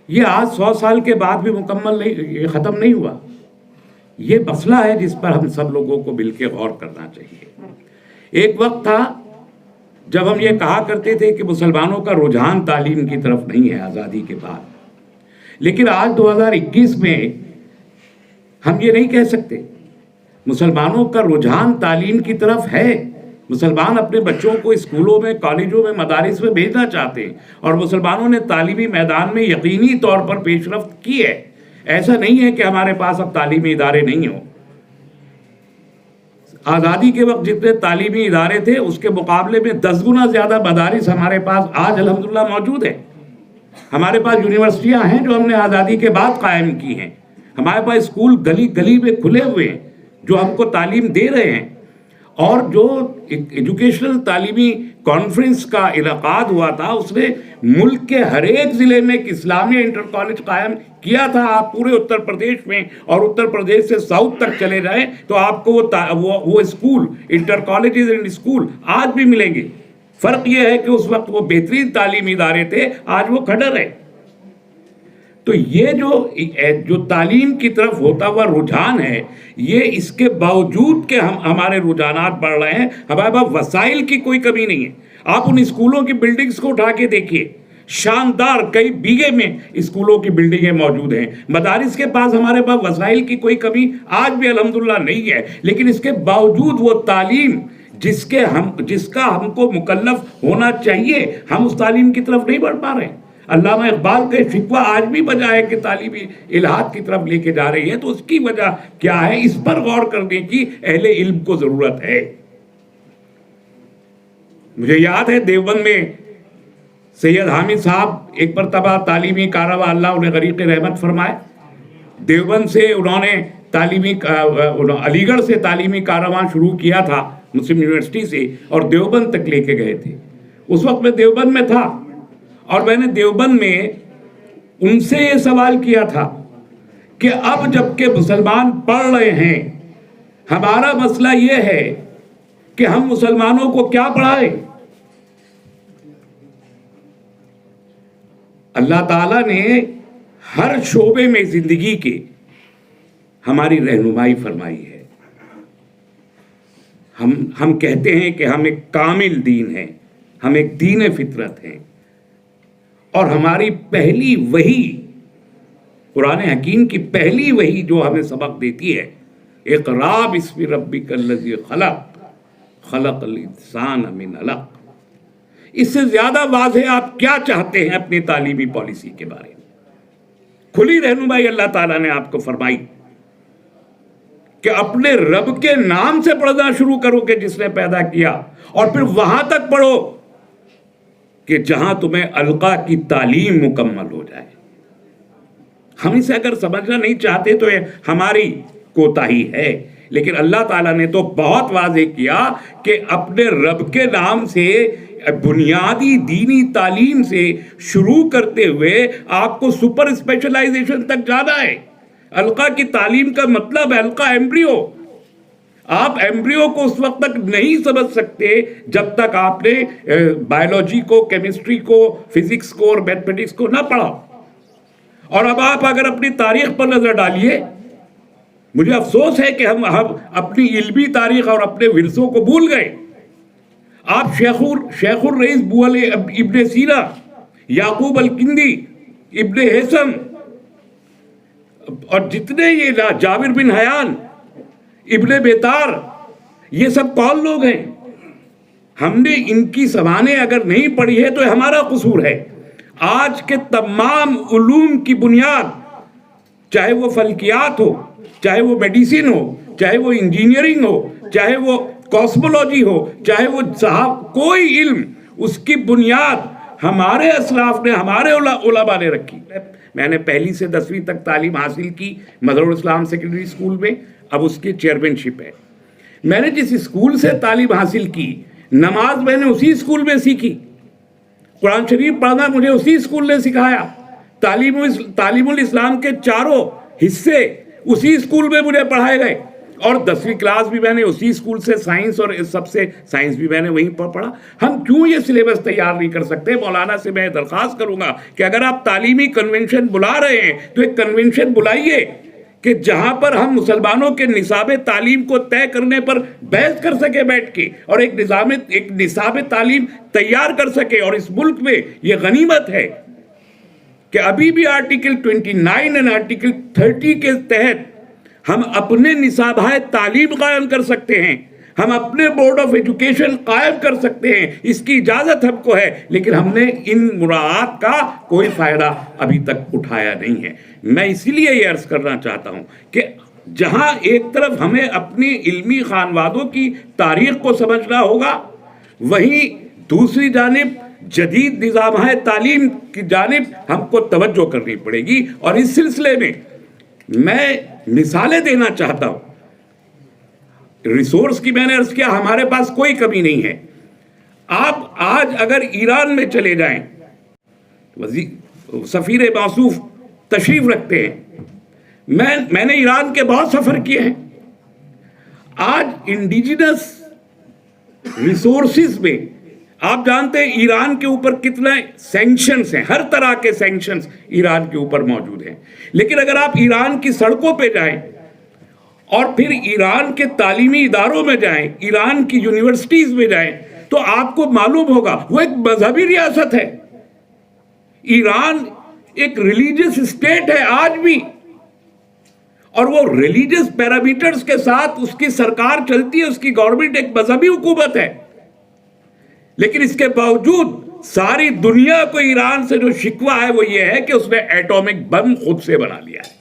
یہ آج 100 سال کے بعد بھی مکمل نہیں، یہ ختم نہیں ہوا. یہ مسئلہ ہے جس پر ہم سب لوگوں کو مل کے غور کرنا چاہیے. ایک وقت تھا جب ہم یہ کہا کرتے تھے کہ مسلمانوں کا رجحان تعلیم کی طرف نہیں ہے آزادی کے بعد، لیکن آج 2021 میں ہم یہ نہیں کہہ سکتے. مسلمانوں کا رجحان تعلیم کی طرف ہے. مسلمان اپنے بچوں کو اسکولوں میں، کالجوں میں، مدارس میں بھیجنا چاہتے ہیں، اور مسلمانوں نے تعلیمی میدان میں یقینی طور پر پیش رفت کی ہے. ایسا نہیں ہے کہ ہمارے پاس اب تعلیمی ادارے نہیں ہوں. آزادی کے وقت جتنے تعلیمی ادارے تھے اس کے مقابلے میں 10 گنا زیادہ مدارس ہمارے پاس آج الحمدللہ موجود ہیں. ہمارے پاس یونیورسٹیاں ہیں جو ہم نے آزادی کے بعد قائم کی ہیں. ہمارے پاس اسکول گلی گلی میں کھلے ہوئے ہیں جو ہم کو تعلیم دے رہے ہیں. اور جو ایجوکیشنل تعلیمی کانفرنس کا انعقاد ہوا تھا اس نے ملک کے ہر ایک ضلع میں ایک اسلامیہ انٹر کالج قائم کیا تھا. آپ پورے اتر پردیش میں اور اتر پردیش سے ساؤتھ تک چلے جائیں تو آپ کو وہ school, inter colleges and school آج بھی ملیں گے. فرق یہ ہے کہ اس وقت وہ بہترین تعلیمی ادارے تھے، آج وہ کھڈر ہے. تو یہ جو تعلیم کی طرف ہوتا ہوا رجحان ہے، یہ اس کے باوجود کہ ہمارے رجحانات بڑھ رہے ہیں، ہمارے پاس وسائل کی کوئی کمی نہیں ہے. آپ ان اسکولوں کی بلڈنگز کو اٹھا کے دیکھیے، شاندار کئی بیگھے میں اسکولوں کی بلڈنگیں موجود ہیں. مدارس کے پاس ہمارے پاس وسائل کی کوئی کمی آج بھی الحمدللہ نہیں ہے، لیکن اس کے باوجود وہ تعلیم جس کا ہم کو مکلف ہونا چاہیے، ہم اس تعلیم کی طرف نہیں بڑھ پا رہے ہیں. علامہ اقبال کا شکوہ آج بھی بجائے کہ تعلیمی الحاد کی طرف لے کے جا رہی ہے، تو اس کی وجہ کیا ہے؟ اس پر غور کرنے کی اہل علم کو ضرورت ہے. مجھے یاد ہے دیوبند میں سید حامد صاحب ایک مرتبہ تعلیمی کاررواں، اللہ انہیں غریق رحمت فرمائے، دیوبند سے انہوں نے علی گڑھ سے تعلیمی کاررواں شروع کیا تھا مسلم یونیورسٹی سے، اور دیوبند تک لے کے گئے تھے. اس وقت میں دیوبند میں تھا اور میں نے دیوبند میں ان سے یہ سوال کیا تھا کہ اب جب کہ مسلمان پڑھ رہے ہیں، ہمارا مسئلہ یہ ہے کہ ہم مسلمانوں کو کیا پڑھائیں؟ اللہ تعالیٰ نے ہر شعبے میں زندگی کے ہماری رہنمائی فرمائی ہے. ہم کہتے ہیں کہ ہم ایک کامل دین ہیں، ہم ایک دین فطرت ہیں، اور ہماری پہلی وحی، قرآن حکیم کی پہلی وحی جو ہمیں سبق دیتی ہے، اقرا بسم ربک الذی خلق خلق الانسان من علق. اس سے زیادہ واضح آپ کیا چاہتے ہیں اپنی تعلیمی پالیسی کے بارے میں؟ کھلی رہنمائی اللہ تعالیٰ نے آپ کو فرمائی کہ اپنے رب کے نام سے پڑھنا شروع کرو کہ جس نے پیدا کیا، اور پھر وہاں تک پڑھو کہ جہاں تمہیں القا کی تعلیم مکمل ہو جائے. ہم اسے اگر سمجھنا نہیں چاہتے تو یہ ہماری کوتاہی ہے، لیکن اللہ تعالیٰ نے تو بہت واضح کیا کہ اپنے رب کے نام سے بنیادی دینی تعلیم سے شروع کرتے ہوئے آپ کو سپر اسپیشلائزیشن تک جانا ہے. القا کی تعلیم کا مطلب ہے القا ایمبریو. آپ ایمبریو کو اس وقت تک نہیں سمجھ سکتے جب تک آپ نے بایولوجی کو، کیمسٹری کو، فزکس کو اور میتھمیٹکس کو نہ پڑھا. اور اب آپ اگر اپنی تاریخ پر نظر ڈالیے، مجھے افسوس ہے کہ ہم اپنی علمی تاریخ اور اپنے ورثوں کو بھول گئے. آپ شیخ الرئیس ابن سینا، یعقوب الکندی، ابن حسن، اور جتنے یہ جابر بن حیان، ابن بیتار، یہ سب کون لوگ ہیں؟ ہم نے ان کی زبانیں اگر نہیں پڑھی ہے تو ہمارا قصور ہے۔ آج کے تمام علوم کی بنیاد، چاہے وہ فلکیات ہو، چاہے وہ میڈیسن ہو، چاہے وہ انجینئرنگ ہو، چاہے وہ کاسمولوجی ہو، چاہے وہ کوئی علم، اس کی بنیاد ہمارے اسلاف نے، ہمارے علماء نے رکھی۔ میں نے پہلی سے 10ویں تک تعلیم حاصل کی مظہر الاسلام سیکنڈری اسکول میں، اب اس کی چیئرمین شپ ہے۔ میں نے جس اسکول سے تعلیم حاصل کی، نماز میں نے اسی اسکول میں سیکھی، قرآن شریف پڑھنا مجھے اسی اسکول نے سکھایا، تعلیم الاسلام کے چاروں حصے اسی اسکول میں مجھے پڑھائے گئے، اور 10ویں کلاس بھی میں نے اسی اسکول سے سائنس، اور سب سے سائنس بھی میں نے وہیں پر پڑھا۔ ہم کیوں یہ سلیبس تیار نہیں کر سکتے؟ مولانا سے میں درخواست کروں گا کہ اگر آپ تعلیمی کنونشن بلا رہے ہیں تو ایک کنونشن بلائیے کہ جہاں پر ہم مسلمانوں کے نصاب تعلیم کو طے کرنے پر بحث کر سکے بیٹھ کے، اور ایک نصاب تعلیم تیار کر سکے۔ اور اس ملک میں یہ غنیمت ہے کہ ابھی بھی آرٹیکل 29 اور آرٹیکل 30 کے تحت ہم اپنے نصابہ تعلیم قائم کر سکتے ہیں، ہم اپنے بورڈ آف ایجوکیشن قائم کر سکتے ہیں، اس کی اجازت ہم کو ہے، لیکن ہم نے ان مراعات کا کوئی فائدہ ابھی تک اٹھایا نہیں ہے۔ میں اسی لیے یہ عرض کرنا چاہتا ہوں کہ جہاں ایک طرف ہمیں اپنی علمی خانوادوں کی تاریخ کو سمجھنا ہوگا، وہیں دوسری جانب جدید نظام تعلیم کی جانب ہم کو توجہ کرنی پڑے گی۔ اور اس سلسلے میں میں مثالیں دینا چاہتا ہوں۔ ریسورس کی میں نے عرض کیا، ہمارے پاس کوئی کمی نہیں ہے۔ آپ آج اگر ایران میں چلے جائیں، سفیر موصوف تشریف رکھتے ہیں، میں نے ایران کے بہت سفر کیے ہیں۔ آج انڈیجنس ریسورسز میں آپ جانتے ہیں ایران کے اوپر کتنے سینکشنز ہیں، ہر طرح کے سینکشنز ایران کے اوپر موجود ہیں، لیکن اگر آپ ایران کی سڑکوں پہ جائیں اور پھر ایران کے تعلیمی اداروں میں جائیں، ایران کی یونیورسٹیز میں جائیں، تو آپ کو معلوم ہوگا وہ ایک مذہبی ریاست ہے۔ ایران ایک ریلیجس اسٹیٹ ہے آج بھی، اور وہ ریلیجس پیرامیٹرز کے ساتھ اس کی سرکار چلتی ہے، اس کی گورنمنٹ ایک مذہبی حکومت ہے، لیکن اس کے باوجود ساری دنیا کو ایران سے جو شکوہ ہے وہ یہ ہے کہ اس نے ایٹامک بم خود سے بنا لیا ہے۔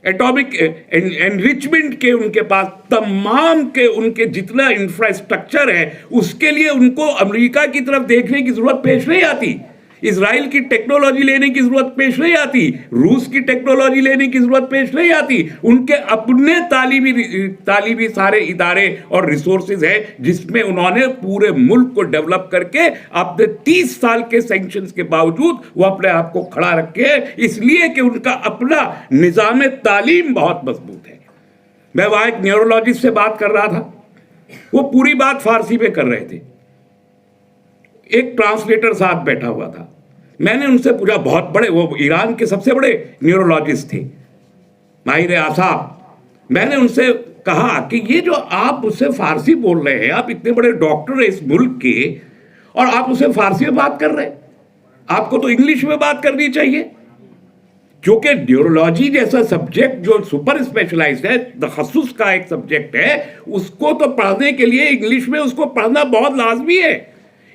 ایٹامک انریچمنٹ کے ان کے پاس تمام کے ان کے جتنا انفراسٹرکچر ہے، اس کے لیے ان کو امریکہ کی طرف دیکھنے کی ضرورت پیش نہیں آتی، اسرائیل کی ٹیکنالوجی لینے کی ضرورت پیش نہیں آتی، روس کی ٹیکنالوجی لینے کی ضرورت پیش نہیں آتی۔ ان کے اپنے تعلیمی سارے ادارے اور ریسورسز ہیں جس میں انہوں نے پورے ملک کو ڈیولپ کر کے اپنے 30 سال کے سینکشنز کے باوجود وہ اپنے آپ کو کھڑا رکھے، اس لیے کہ ان کا اپنا نظام تعلیم بہت مضبوط ہے۔ میں وہاں ایک نیورولوجسٹ سے بات کر رہا تھا، وہ پوری بات فارسی میں کر رہے تھے، ایک ٹرانسلیٹر ساتھ بیٹھا ہوا تھا۔ میں نے ان سے پوچھا، بہت بڑے، وہ ایران کے سب سے بڑے نیورولوجسٹ تھے، ماہر اعصاب۔ میں نے ان سے کہا کہ یہ جو آپ اس سے فارسی بول رہے ہیں، آپ اتنے بڑے ڈاکٹر ہیں اس ملک کے، اور آپ اس سے فارسی میں بات کر رہے ہیں، آپ کو تو انگلش میں بات کرنی چاہیے، کیونکہ نیورولوجی جیسا سبجیکٹ جو سپر اسپیشلائزڈ ہے، تخصص کا ایک سبجیکٹ ہے، اس کو تو پڑھنے کے لیے انگلش میں اس کو پڑھنا بہت لازمی ہے۔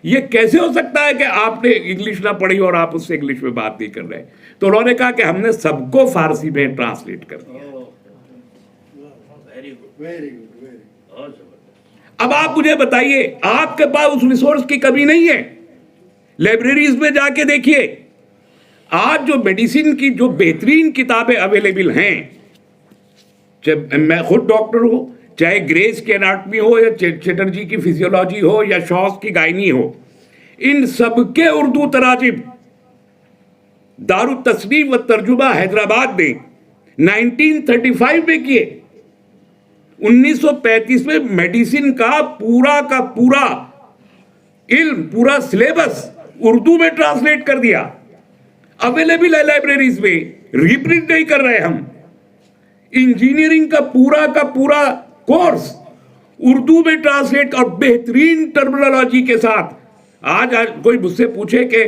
یہ کیسے ہو سکتا ہے کہ آپ نے انگلش نہ پڑھی اور آپ اس سے انگلش میں بات نہیں کر رہے؟ تو انہوں نے کہا کہ ہم نے سب کو فارسی میں ٹرانسلیٹ کر دیا۔ اب آپ مجھے بتائیے، آپ کے پاس اس ریسورس کی کمی نہیں ہے؟ لائبریریز میں جا کے دیکھیے، آج جو میڈیسن کی جو بہترین کتابیں اویلیبل ہیں، میں خود ڈاکٹر ہوں، چاہے گریس کی اناٹمی ہو یا چیٹرجی کی فزیولوجی ہو یا شوس کی گائنی ہو، ان سب کے اردو تراجم دارالتصنیف و ترجمہ حیدرآباد میں 1935 میں کیے۔ 1935 میں میڈیسن کا پورا علم، پورا سلیبس اردو میں ٹرانسلیٹ کر دیا، اویلیبل ہے لائبریریز میں، ریپرنٹ نہیں کر رہے ہم۔ انجینئرنگ کا پورا کورس اردو میں ٹرانسلیٹ اور بہترین ٹرمینالوجی کے ساتھ۔ آج کوئی مجھ سے پوچھے کہ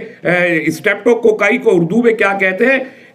اسٹریپٹوکوکائی کو اردو میں کیا کہتے ہیں،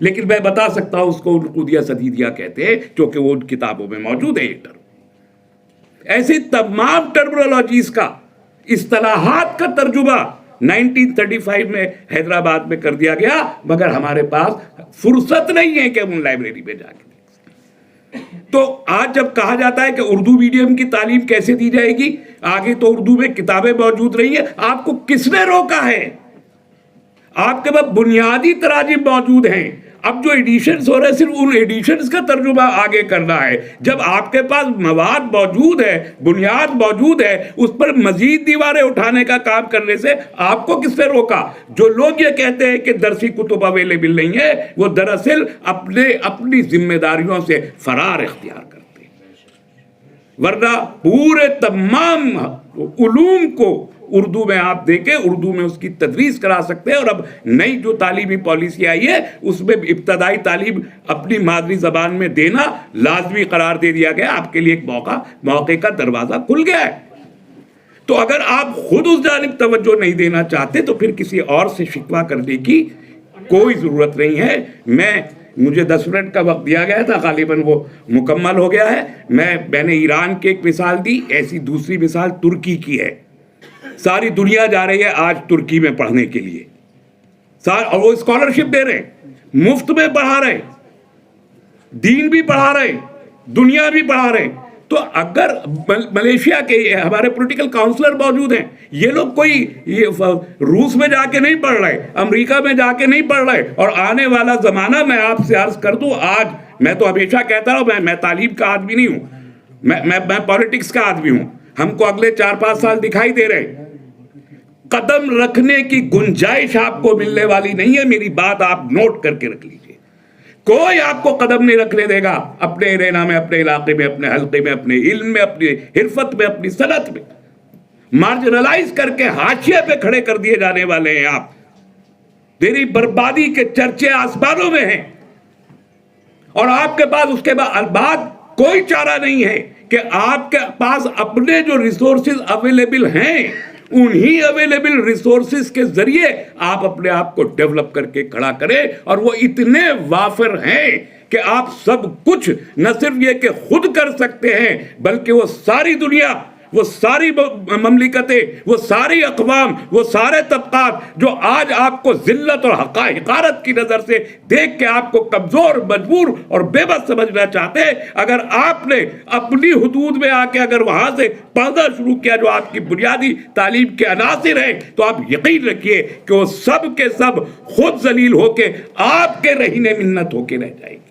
لیکن میں بتا سکتا ہوں، اس کو القدیہ سدیدیہ کہتے ہیں، کیونکہ وہ ان کتابوں میں موجود ہے یہ ٹرم۔ ایسی تمام ٹرمنالوجیز کا، اصطلاحات کا ترجمہ 1935 میں حیدرآباد میں کر دیا گیا، مگر ہمارے پاس فرصت نہیں ہے کہ ہم لائبریری میں جا کے دیکھ سکیں۔ تو آج جب کہا جاتا ہے کہ اردو میڈیم کی تعلیم کیسے دی جائے گی، آگے تو اردو میں کتابیں موجود رہی ہیں، آپ کو کس نے روکا ہے؟ آپ کے پاس بنیادی تراجم موجود ہیں، اب جو ایڈیشنز ہو رہے ہیں صرف ان ایڈیشنز کا ترجمہ آگے کرنا ہے۔ جب آپ کے پاس مواد موجود ہے، بنیاد موجود ہے، اس پر مزید دیواریں اٹھانے کا کام کرنے سے آپ کو کس نے روکا؟ جو لوگ یہ کہتے ہیں کہ درسی کتب اویلیبل نہیں ہے، وہ دراصل اپنی ذمہ داریوں سے فرار اختیار کرتے ہیں، ورنہ پورے تمام علوم کو اردو میں آپ دیکھیں، اردو میں اس کی تدریس کرا سکتے ہیں۔ اور اب نئی جو تعلیمی پالیسی آئی ہے اس میں ابتدائی تعلیم اپنی مادری زبان میں دینا لازمی قرار دے دیا گیا، آپ کے لیے ایک موقع کا دروازہ کھل گیا ہے۔ تو اگر آپ خود اس جانب توجہ نہیں دینا چاہتے تو پھر کسی اور سے شکوہ کرنے کی کوئی ضرورت نہیں ہے۔ مجھے 10 منٹ کا وقت دیا گیا تھا، غالباً وہ مکمل ہو گیا ہے۔ میں نے ایران کی ایک مثال دی، ایسی دوسری مثال ترکی کی ہے۔ ساری دنیا جا رہی ہے آج ترکی میں پڑھنے کے لیے، اور وہ اسکالرشپ دے رہے ہیں، مفت میں پڑھا رہے ہیں، دین بھی پڑھا رہے ہیں، دنیا بھی پڑھا رہے ہیں۔ تو اگر ملیشیا کے ہمارے پولیٹیکل کاؤنسلر موجود ہیں، یہ لوگ کوئی روس میں جا کے نہیں پڑھ رہے، امریکہ میں جا کے نہیں پڑھ رہے، اور آنے والا زمانہ میں آپ سے عرض کر دوں، آج میں تو ہمیشہ کہتا رہا میں تعلیم کا آدمی نہیں ہوں، میں پالیٹکس کا آدمی ہوں، ہم کو اگلے 4-5 سال دکھائی دے رہے ہیں، قدم رکھنے کی گنجائش آپ کو ملنے والی نہیں ہے۔ میری بات آپ نوٹ کر کے رکھ لیجئے، کوئی آپ کو قدم نہیں رکھنے دے گا اپنے ارینا میں، اپنے علاقے میں، اپنے حلقے میں، اپنے علم میں، اپنی حرفت میں، اپنی صنعت میں۔ مارجنلائز کر کے حاشیے پہ کھڑے کر دیے جانے والے ہیں آپ، تیری بربادی کے چرچے آسمانوں میں ہیں، اور آپ کے پاس اس کے بعد کوئی چارہ نہیں ہے کہ آپ کے پاس اپنے جو ریسورسز اویلیبل ہیں، انہی اویلیبل ریسورسز کے ذریعے آپ اپنے آپ کو ڈیولپ کر کے کھڑا کریں، اور وہ اتنے وافر ہیں کہ آپ سب کچھ نہ صرف یہ کہ خود کر سکتے ہیں، بلکہ وہ ساری دنیا، وہ ساری مملکتیں، وہ ساری اقوام، وہ سارے طبقات جو آج آپ کو ذلت اور حقارت کی نظر سے دیکھ کے آپ کو کمزور، مجبور اور بے بس سمجھنا چاہتے ہیں، اگر آپ نے اپنی حدود میں آ کے اگر وہاں سے پڑھنا شروع کیا جو آپ کی بنیادی تعلیم کے عناصر ہیں، تو آپ یقین رکھیے کہ وہ سب کے سب خود ذلیل ہو کے آپ کے رہینے منت ہو کے رہ جائیں گے۔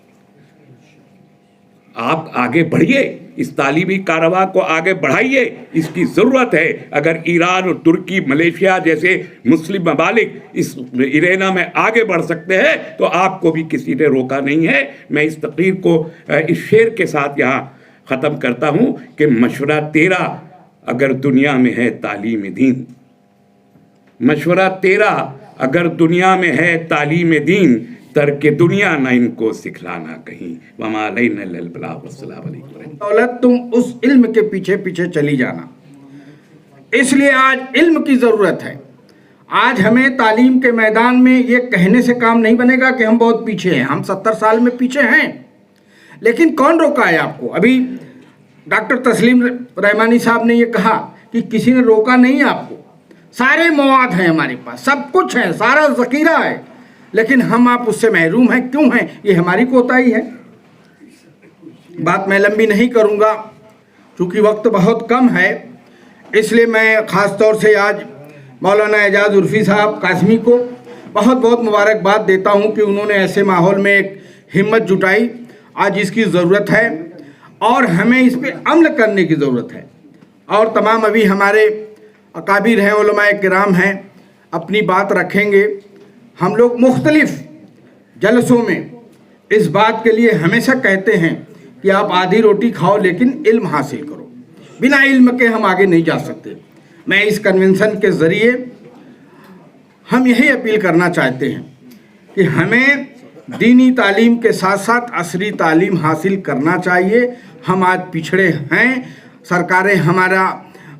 آپ آگے بڑھیے، اس تعلیمی کارروائی کو آگے بڑھائیے، اس کی ضرورت ہے۔ اگر ایران اور ترکی، ملیشیا جیسے مسلم ممالک اس ارینا میں آگے بڑھ سکتے ہیں تو آپ کو بھی کسی نے روکا نہیں ہے۔ میں اس تقریر کو اس شعر کے ساتھ یہاں ختم کرتا ہوں کہ مشورہ تیرا اگر دنیا میں ہے تعلیم دین، مشورہ تیرا اگر دنیا میں ہے تعلیم دین، ترک دنیا نہ ان کو سکھلانا کہیں، وما علینا الا البلاغ والسلام علیکم۔ دولت تم اس علم کے پیچھے پیچھے چلی جانا، اس لیے آج علم کی ضرورت ہے۔ آج ہمیں تعلیم کے میدان میں یہ کہنے سے کام نہیں بنے گا کہ ہم بہت پیچھے ہیں، ہم 70 سال میں پیچھے ہیں، لیکن کون روکا ہے آپ کو؟ ابھی ڈاکٹر تسلیم رحمانی صاحب نے یہ کہا کہ کسی نے روکا نہیں آپ کو، سارے مواد ہیں ہمارے پاس، سب کچھ ہے، سارا ذخیرہ ہے، لیکن ہم آپ اس سے محروم ہیں۔ کیوں ہیں؟ یہ ہماری کوتاہی ہے۔ بات میں لمبی نہیں کروں گا چونکہ وقت بہت کم ہے، اس لیے میں خاص طور سے آج مولانا اعجاز عرفی صاحب قاسمی کو بہت بہت مبارکباد دیتا ہوں کہ انہوں نے ایسے ماحول میں ایک ہمت جٹائی، آج اس کی ضرورت ہے اور ہمیں اس پہ عمل کرنے کی ضرورت ہے۔ اور تمام ابھی ہمارے اکابر ہیں، علماء کرام ہیں، اپنی بات رکھیں گے۔ ہم لوگ مختلف جلسوں میں اس بات کے لیے ہمیشہ کہتے ہیں کہ آپ آدھی روٹی کھاؤ لیکن علم حاصل کرو، بنا علم کے ہم آگے نہیں جا سکتے۔ میں اس کنونشن کے ذریعے ہم یہی اپیل کرنا چاہتے ہیں کہ ہمیں دینی تعلیم کے ساتھ ساتھ عصری تعلیم حاصل کرنا چاہیے۔ ہم آج پچھڑے ہیں، سرکاریں ہمارا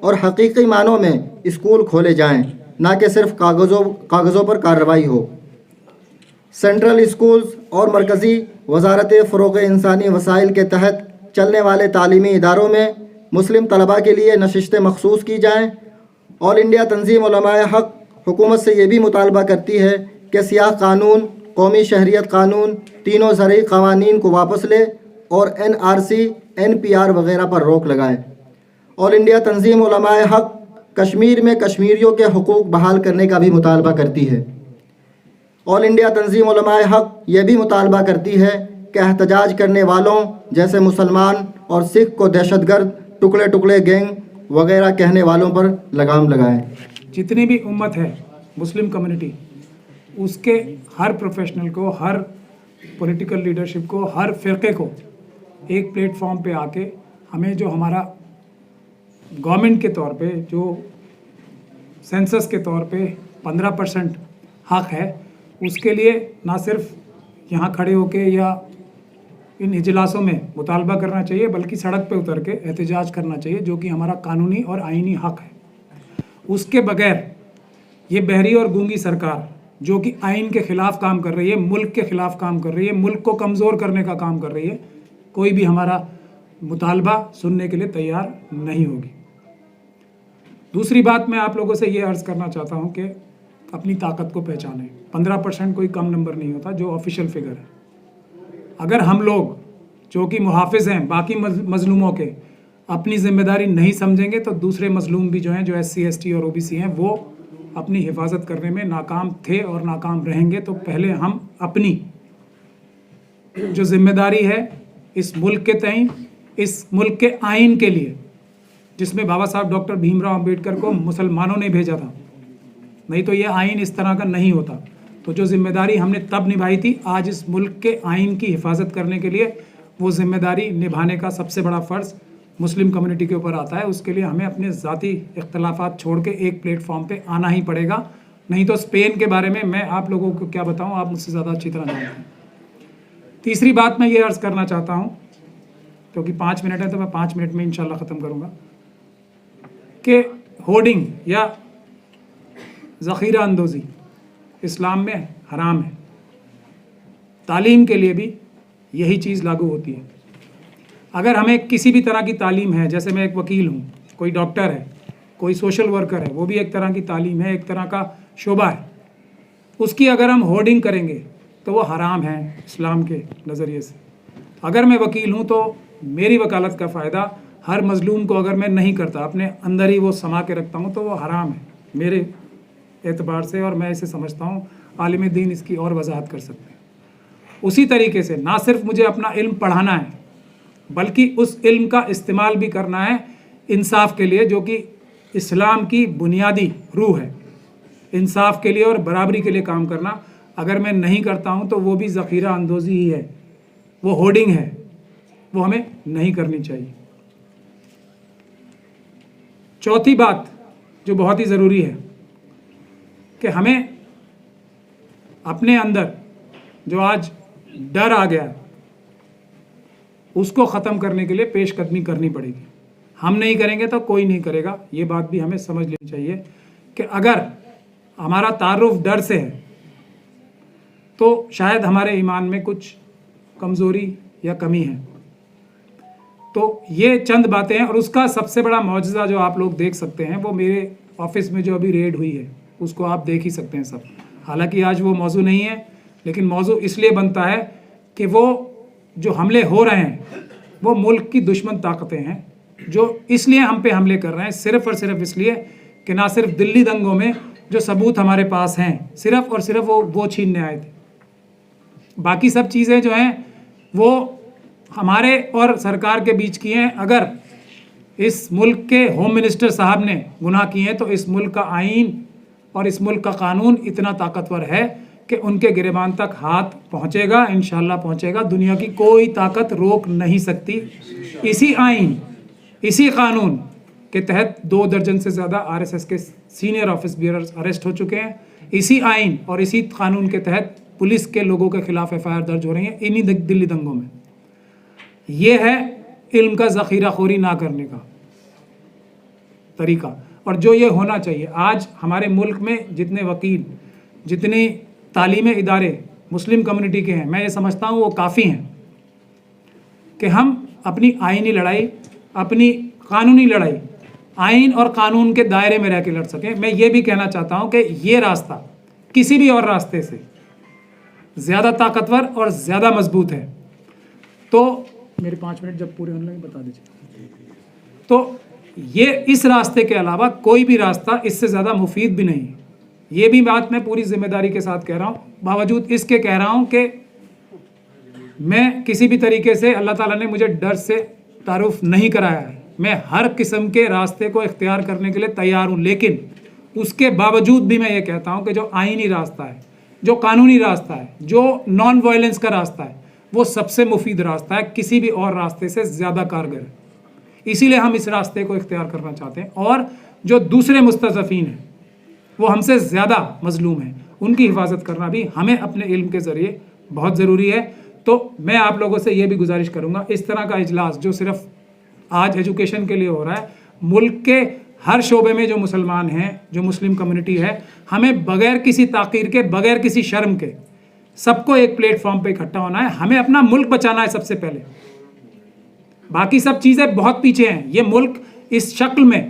اور حقیقی معنوں میں اسکول کھولے جائیں، نہ کہ صرف کاغذوں پر کارروائی ہو۔ سینٹرل اسکولز اور مرکزی وزارت فروغ انسانی وسائل کے تحت چلنے والے تعلیمی اداروں میں مسلم طلباء کے لیے نشستیں مخصوص کی جائیں۔ آل انڈیا تنظیم علماء حق حکومت سے یہ بھی مطالبہ کرتی ہے کہ سیاہ قانون، قومی شہریت قانون، تینوں زرعی قوانین کو واپس لے اور NRC، NPR وغیرہ پر روک لگائے۔ آل انڈیا تنظیم علماء حق کشمیر میں کشمیریوں کے حقوق بحال کرنے کا بھی مطالبہ کرتی ہے۔ آل انڈیا تنظیم علماء حق یہ بھی مطالبہ کرتی ہے کہ احتجاج کرنے والوں جیسے مسلمان اور سکھ کو دہشت گرد، ٹکڑے ٹکڑے گینگ وغیرہ کہنے والوں پر لگام لگائیں۔ جتنی بھی امت ہے مسلم کمیونٹی، اس کے ہر پروفیشنل کو، ہر پولیٹیکل لیڈرشپ کو، ہر فرقے کو ایک پلیٹ فارم پہ آ کے ہمیں جو ہمارا گورنمنٹ کے طور پہ جو سینسس کے طور پہ 15% حق ہے، اس کے لیے نہ صرف یہاں کھڑے ہو کے یا ان اجلاسوں میں مطالبہ کرنا چاہیے، بلکہ سڑک پہ اتر کے احتجاج کرنا چاہیے، جو کہ ہمارا قانونی اور آئینی حق ہے۔ اس کے بغیر یہ بہری اور گونگی سرکار جو کہ آئین کے خلاف کام کر رہی ہے، ملک کے خلاف کام کر رہی ہے، ملک کو کمزور کرنے کا کام کر رہی ہے، کوئی بھی ہمارا مطالبہ سننے کے لیے تیار نہیں ہوگی۔ دوسری بات میں آپ لوگوں سے یہ عرض کرنا چاہتا ہوں کہ اپنی طاقت کو پہچانیں۔ 15% کوئی کم نمبر نہیں ہوتا جو آفیشیل فگر ہے۔ اگر ہم لوگ جو کہ محافظ ہیں باقی مظلوموں کے اپنی ذمہ داری نہیں سمجھیں گے تو دوسرے مظلوم بھی جو ہیں، جو SC ST اور OBC ہیں، وہ اپنی حفاظت کرنے میں ناکام تھے اور ناکام رہیں گے۔ تو پہلے ہم اپنی جو ذمہ داری ہے اس ملک کے تئیں، اس ملک کے آئین کے لیے، جس میں بابا صاحب ڈاکٹر بھیم راؤ امبیڈکر کو مسلمانوں نے بھیجا تھا، نہیں تو یہ آئین اس طرح کا نہیں ہوتا۔ تو جو ذمہ داری ہم نے تب نبھائی تھی، آج اس ملک کے آئین کی حفاظت کرنے کے لیے وہ ذمہ داری نبھانے کا سب سے بڑا فرض مسلم کمیونٹی کے اوپر آتا ہے۔ اس کے لیے ہمیں اپنے ذاتی اختلافات چھوڑ کے ایک پلیٹ فارم پہ آنا ہی پڑے گا، نہیں تو اسپین کے بارے میں آپ لوگوں کو کیا بتاؤں، آپ مجھ سے زیادہ اچھی طرح جانتے ہیں۔ تیسری بات میں یہ عرض کرنا چاہتا ہوں، کیونکہ 5 منٹ ہے تو میں 5 منٹ میں انشاءاللہ ختم کروں گا، کہ ہورڈنگ یا ذخیرہ اندوزی اسلام میں حرام ہے۔ تعلیم کے لیے بھی یہی چیز لاگو ہوتی ہے۔ اگر ہمیں کسی بھی طرح کی تعلیم ہے، جیسے میں ایک وکیل ہوں، کوئی ڈاکٹر ہے، کوئی سوشل ورکر ہے، وہ بھی ایک طرح کی تعلیم ہے، ایک طرح کا شعبہ ہے، اس کی اگر ہم ہورڈنگ کریں گے تو وہ حرام ہے اسلام کے نظریے سے۔ اگر میں وکیل ہوں تو میری وکالت کا فائدہ ہر مظلوم کو اگر میں نہیں کرتا، اپنے اندر ہی وہ سما کے رکھتا ہوں، تو وہ حرام ہے میرے اعتبار سے، اور میں اسے سمجھتا ہوں عالم دین اس کی اور وضاحت کر سکتے ہیں۔ اسی طریقے سے نہ صرف مجھے اپنا علم پڑھانا ہے، بلکہ اس علم کا استعمال بھی کرنا ہے انصاف کے لیے، جو کہ اسلام کی بنیادی روح ہے۔ انصاف کے لیے اور برابری کے لیے کام کرنا اگر میں نہیں کرتا ہوں تو وہ بھی ذخیرہ اندوزی ہی ہے، وہ ہورڈنگ ہے، وہ ہمیں نہیں کرنی چاہیے۔ چوتھی بات جو بہت ہی ضروری ہے کہ ہمیں اپنے اندر جو آج ڈر آ گیا ہے اس کو ختم کرنے کے لیے پیش قدمی کرنی پڑے گی۔ ہم نہیں کریں گے تو کوئی نہیں کرے گا۔ یہ بات بھی ہمیں سمجھ لینی چاہیے کہ اگر ہمارا تعارف ڈر سے ہے تو شاید ہمارے ایمان میں کچھ کمزوری یا کمی ہے۔ تو یہ چند باتیں ہیں، اور اس کا سب سے بڑا معجزہ جو آپ لوگ دیکھ سکتے ہیں وہ میرے آفس میں جو ابھی ریڈ ہوئی ہے اس کو آپ دیکھ ہی سکتے ہیں سب۔ حالانکہ آج وہ موضوع نہیں ہے، لیکن موضوع اس لیے بنتا ہے کہ وہ جو حملے ہو رہے ہیں وہ ملک کی دشمن طاقتیں ہیں جو اس لیے ہم پہ حملے کر رہے ہیں، صرف اور صرف اس لیے کہ نہ صرف دلی دنگوں میں جو ثبوت ہمارے پاس ہیں صرف اور صرف وہ چھیننے آئے تھے، باقی سب چیزیں جو ہیں وہ ہمارے اور سرکار کے بیچ کی ہیں۔ اگر اس ملک کے ہوم منسٹر صاحب نے گناہ کیے ہیں تو اس ملک کا آئین اور اس ملک کا قانون اتنا طاقتور ہے کہ ان کے گریبان تک ہاتھ پہنچے گا، انشاءاللہ پہنچے گا۔ دنیا کی کوئی طاقت روک نہیں سکتی۔ اسی آئین، اسی قانون کے تحت 2 درجن سے زیادہ RSS کے سینئر آفس بیئرز اریسٹ ہو چکے ہیں۔ اسی آئین اور اسی قانون کے تحت پولیس کے لوگوں کے خلاف FIR درج ہو رہی ہیں انہی دلی دنگوں میں۔ یہ ہے علم کا ذخیرہ خوری نہ کرنے کا۔ طریقہ اور جو یہ ہونا چاہیے. آج ہمارے ملک میں جتنے وکیل، جتنے تعلیمی ادارے مسلم کمیونٹی کے ہیں، میں یہ سمجھتا ہوں وہ کافی ہیں کہ ہم اپنی آئینی لڑائی، اپنی قانونی لڑائی آئین اور قانون کے دائرے میں رہ کے لڑ سکیں. میں یہ بھی کہنا چاہتا ہوں کہ یہ راستہ کسی بھی اور راستے سے زیادہ طاقتور اور زیادہ مضبوط ہے. تو میرے 5 منٹ جب پورے ہونے لگے بتا دیجیے. تو یہ اس راستے کے علاوہ کوئی بھی راستہ اس سے زیادہ مفید بھی نہیں. یہ بھی بات میں پوری ذمہ داری کے ساتھ کہہ رہا ہوں، باوجود اس کے کہہ رہا ہوں کہ میں کسی بھی طریقے سے، اللہ تعالیٰ نے مجھے ڈر سے تعارف نہیں کرایا ہے. میں ہر قسم کے راستے کو اختیار کرنے کے لیے تیار ہوں، لیکن اس کے باوجود بھی میں یہ کہتا ہوں کہ جو آئینی راستہ ہے، جو قانونی راستہ ہے، جو نان وائلنس کا راستہ ہے، وہ سب سے مفید راستہ ہے، کسی بھی اور راستے سے زیادہ کارگر ہے. اسی لیے ہم اس راستے کو اختیار کرنا چاہتے ہیں. اور جو دوسرے مستضعفین ہیں، وہ ہم سے زیادہ مظلوم ہیں، ان کی حفاظت کرنا بھی ہمیں اپنے علم کے ذریعے بہت ضروری ہے. تو میں آپ لوگوں سے یہ بھی گزارش کروں گا، اس طرح کا اجلاس جو صرف آج ایجوکیشن کے لیے ہو رہا ہے، ملک کے ہر شعبے میں جو مسلمان ہیں، جو مسلم کمیونٹی ہے، ہمیں بغیر کسی تاخیر کے، بغیر کسی شرم کے، سب کو ایک پلیٹ فارم پہ اکٹھا ہونا ہے. ہمیں اپنا ملک بچانا ہے سب سے پہلے. باقی سب چیزیں بہت پیچھے ہیں. یہ ملک اس شکل میں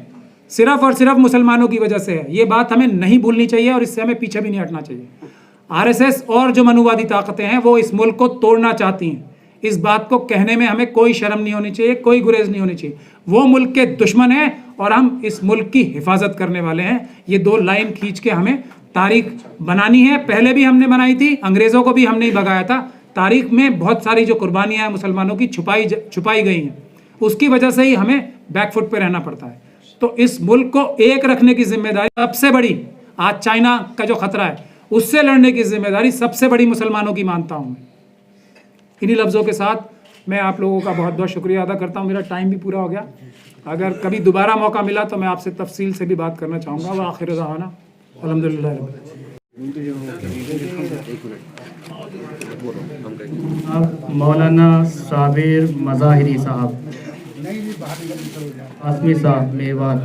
صرف اور صرف مسلمانوں کی وجہ سے ہے. یہ بات ہمیں نہیں بھولنی چاہیے اور اس سے ہمیں پیچھے بھی نہیں ہٹنا چاہیے. RSS اور جو منووادی طاقتیں ہیں وہ اس ملک کو توڑنا چاہتی ہیں. اس بات کو کہنے میں ہمیں کوئی شرم نہیں ہونی چاہیے، کوئی گریز نہیں ہونی چاہیے. وہ ملک کے دشمن ہیں اور ہم اس ملک کی حفاظت کرنے والے ہیں. یہ 2 لائن کھینچ کے ہمیں تاریخ بنانی ہے. پہلے بھی ہم نے بنائی تھی، انگریزوں کو بھی ہم نے بھگایا تھا. تاریخ میں بہت ساری جو قربانیاں ہیں مسلمانوں کی چھپائی گئی ہیں. اس کی وجہ سے ہی ہمیں بیک فٹ پہ رہنا پڑتا ہے. تو اس ملک کو ایک رکھنے کی ذمہ داری سب سے بڑی، آج چائنا کا جو خطرہ ہے اس سے لڑنے کی ذمہ داری سب سے بڑی مسلمانوں کی مانتا ہوں میں. انہی لفظوں کے ساتھ میں آپ لوگوں کا بہت بہت شکریہ ادا کرتا ہوں. میرا ٹائم بھی پورا ہو گیا. اگر کبھی دوبارہ موقع ملا تو میں آپ سے تفصیل سے بھی بات کرنا چاہوں گا. وآخر دعوانا الحمدللہ رب العالمین. اب مولانا صابر مظاہری صاحب، قاسمی صاحب میوات،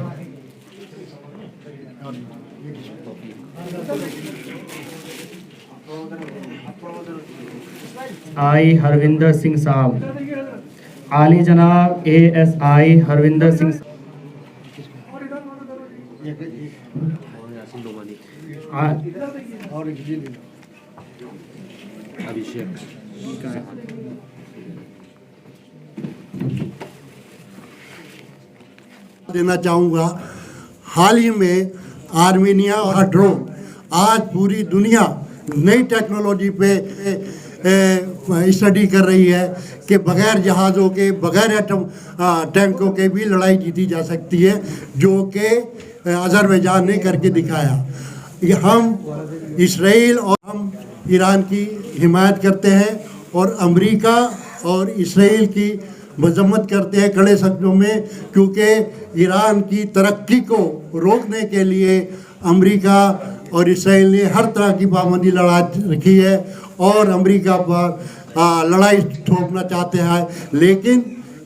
آئی ہروندر سنگھ صاحب، عالی جناب ASI ہروندر سنگھ دینا چاہوں گا. حال ہی میں آرمینیا اور ڈرون، آج پوری دنیا نئی ٹیکنالوجی پہ اسٹڈی کر رہی ہے کہ بغیر جہازوں کے، بغیر ایٹم ٹینکوں کے بھی لڑائی جیتی جا سکتی ہے، جو کہ آذربائیجان نے کر کے دکھایا. ہم اسرائیل اور ہم ایران کی حمایت کرتے ہیں اور امریکہ اور اسرائیل کی مذمت کرتے ہیں کڑے شبدوں میں، کیونکہ ایران کی ترقی کو روکنے کے لیے امریکہ اور اسرائیل نے ہر طرح کی پابندی لڑا رکھی ہے اور امریکہ پر لڑائی تھوپنا چاہتے ہیں. لیکن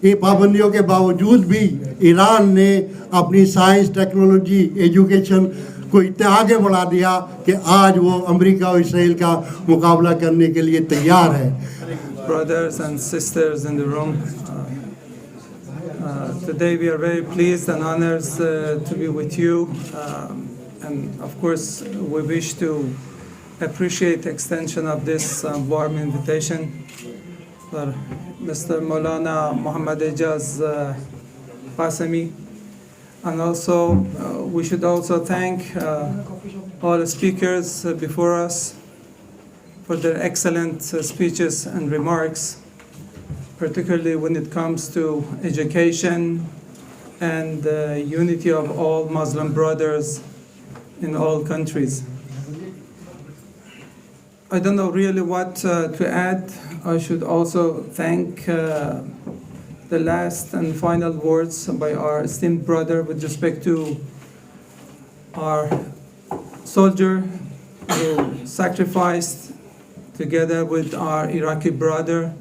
یہ پابندیوں کے باوجود بھی ایران نے اپنی سائنس، ٹیکنالوجی، ایجوکیشن کو اتنا آگے بڑھا دیا کہ آج وہ امریکہ اور اسرائیل کا مقابلہ کرنے کے لیے تیار ہے. Brothers and sisters in the room, today we are very pleased and honored to be with you, and of course we wish to appreciate the extension of this warm invitation for Mr. Maulana Muhammad Ijaz Qasemi. And also we should also thank all the speakers before us for their excellent speeches and remarks, particularly when it comes to education and unity of all Muslim brothers in all countries. I don't know really what to add. I should also thank the last and final words by our esteemed brother with respect to our soldier who sacrificed together with our Iraqi brother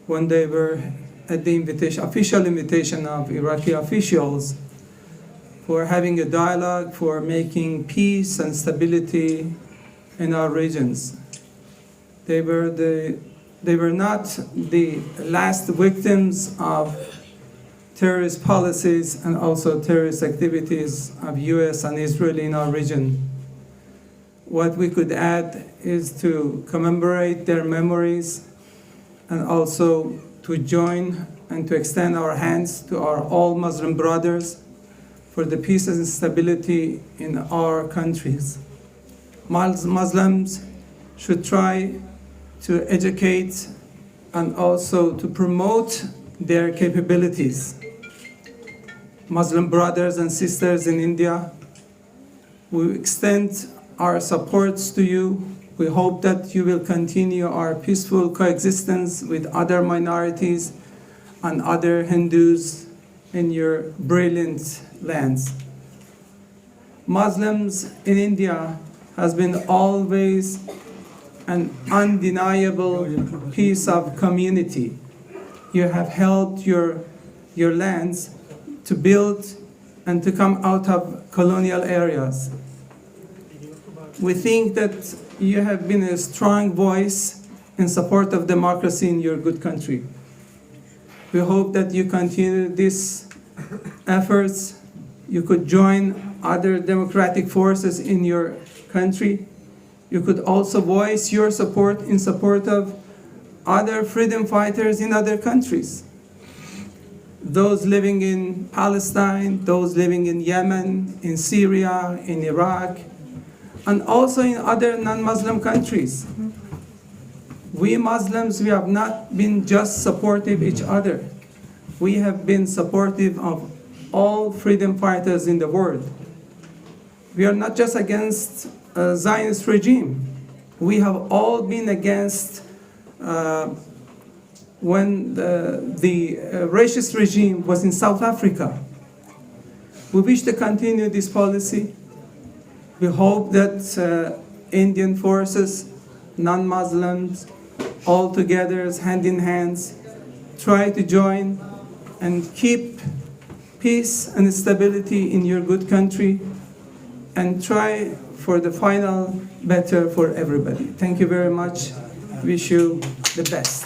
when they were at the official invitation of Iraqi officials for having a dialogue, for making peace and stability in our regions. They were not the last victims of terrorist policies and also terrorist activities of US and Israel in our region. What we could add is to commemorate their memories and also to join and to extend our hands to our all Muslim brothers for the peace and stability in our countries. Muslims should try to educate and also to promote their capabilities. Muslim brothers and sisters in India, we extend our supports to you. We hope that you will continue our peaceful coexistence with other minorities and other Hindus in your brilliant lands. Muslims in India has been always an undeniable piece of community. You have helped your lands to build and to come out of colonial areas. We think that you have been a strong voice in support of democracy in your good country. We hope that you continue these efforts. You could join other democratic forces in your country. You could also voice your support in support of other freedom fighters in other countries. Those living in Palestine, those living in Yemen, in Syria, in Iraq, and also in other non-Muslim countries. We Muslims, we have not been just supportive of each other. We have been supportive of all freedom fighters in the world. We are not just against a Zionist regime. We have all been against when the racist regime was in South Africa. We wish to continue this policy. We hope that Indian forces, non-Muslims, all together, hand in hands, try to join and keep peace and stability in your good country and try for the final better for everybody. Thank you very much. Wish you the best.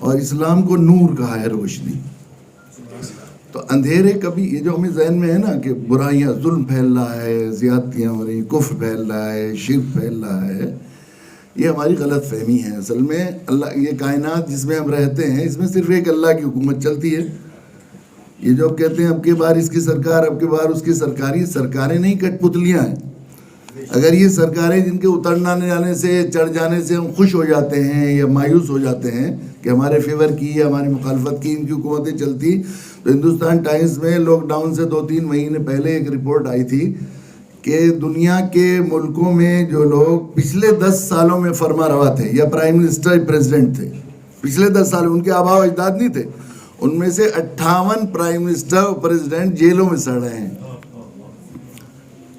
اور اسلام کو نور کہا ہے، روشنی. تو اندھیرے کبھی یہ جو ہمیں ذہن میں ہے نا کہ برائیاں، ظلم پھیل رہا ہے، زیادتیاں ہو رہی ہیں، کفر پھیل رہا ہے، شرک پھیل رہا ہے، یہ ہماری غلط فہمی ہے. اصل میں اللہ، یہ کائنات جس میں ہم رہتے ہیں، اس میں صرف ایک اللہ کی حکومت چلتی ہے. یہ جو کہتے ہیں اب کی بار اس کی سرکار، اب کی بار اس کی سرکار، یہ سرکاریں نہیں کٹ پتلیاں ہیں. اگر یہ سرکاریں جن کے اترنا جانے سے، چڑھ جانے سے ہم خوش ہو جاتے ہیں یا مایوس ہو جاتے ہیں کہ ہمارے فیور کی یا ہماری مخالفت کی ان کی حکومتیں چلتی، تو ہندوستان ٹائمز میں لاک ڈاؤن سے 2-3 مہینے پہلے ایک رپورٹ آئی تھی کہ دنیا کے ملکوں میں جو لوگ پچھلے 10 سالوں میں فرما روا تھے یا پرائم منسٹر پریزیڈنٹ تھے، پچھلے 10 سال ان کے آباء و اجداد نہیں تھے، ان میں سے 58 پرائم منسٹر اور پریزیڈنٹ جیلوں میں سڑ رہے ہیں.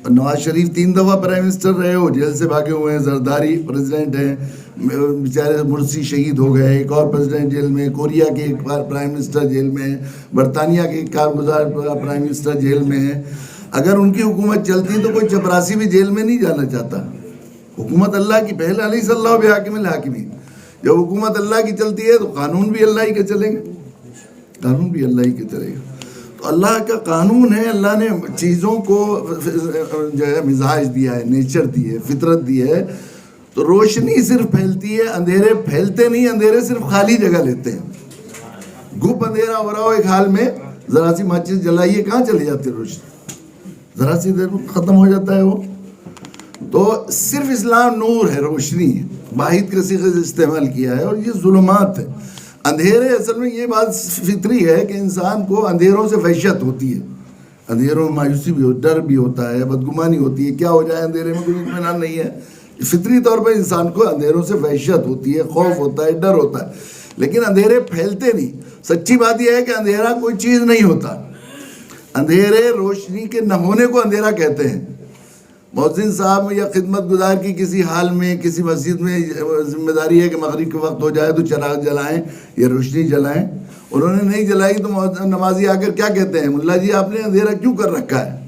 نواز شریف 3 دفعہ پرائم منسٹر رہے ہو، جیل سے بھاگے ہوئے ہیں. زرداری پریزیڈنٹ ہیں، بیچارے مرسی شہید ہو گئے. ایک اور پریزیڈنٹ جیل میں، کوریا کے ایک بار پرائم منسٹر جیل میں، برطانیہ کے ایک کارگزار پرائم منسٹر جیل میں ہیں. اگر ان کی حکومت چلتی تو کوئی چپراسی بھی جیل میں نہیں جانا چاہتا. حکومت اللہ کی پہلے علیہ صلی اللہ بحاکم الحاکمین. جب حکومت اللہ کی چلتی ہے تو قانون بھی اللہ ہی کے چلیں گے، قانون بھی اللہ ہی کے چلے گا. تو اللہ کا قانون ہے. اللہ نے چیزوں کو جو ہے مزاج دیا ہے، نیچر دی ہے، فطرت دی ہے. تو روشنی صرف پھیلتی ہے، اندھیرے پھیلتے نہیں. اندھیرے صرف خالی جگہ لیتے ہیں. گھپ اندھیرا ہو رہا ہو ایک حال میں، ذرا سی ماچس جلائیے، کہاں چلی جاتی ہے روشنی؟ ذرا سی دیر میں ختم ہو جاتا ہے وہ. تو صرف اسلام نور ہے، روشنی ہے. واحد کے صیغے سے استعمال کیا ہے. اور یہ ظلمات ہے، اندھیرے. اصل میں یہ بات فطری ہے کہ انسان کو اندھیروں سے وحشت ہوتی ہے. اندھیروں میں مایوسی بھی ڈر بھی ہوتا ہے، بدگمانی ہوتی ہے، کیا ہو جائے اندھیرے میں کوئی اطمینان نہیں ہے. فطری طور پر انسان کو اندھیروں سے وحشت ہوتی ہے، خوف ہوتا ہے، ڈر ہوتا ہے. لیکن اندھیرے پھیلتے نہیں. سچی بات یہ ہے کہ اندھیرا کوئی چیز نہیں ہوتا. اندھیرے روشنی کے نہ ہونے کو اندھیرا کہتے ہیں. مؤذن صاحب یا خدمت گزار کی کسی حال میں، کسی مسجد میں ذمہ داری ہے کہ مغرب کے وقت ہو جائے تو چراغ جلائیں یا روشنی جلائیں. انہوں نے نہیں جلائی تو نمازی آ کر کیا کہتے ہیں؟ ملا جی آپ نے اندھیرا کیوں کر رکھا ہے؟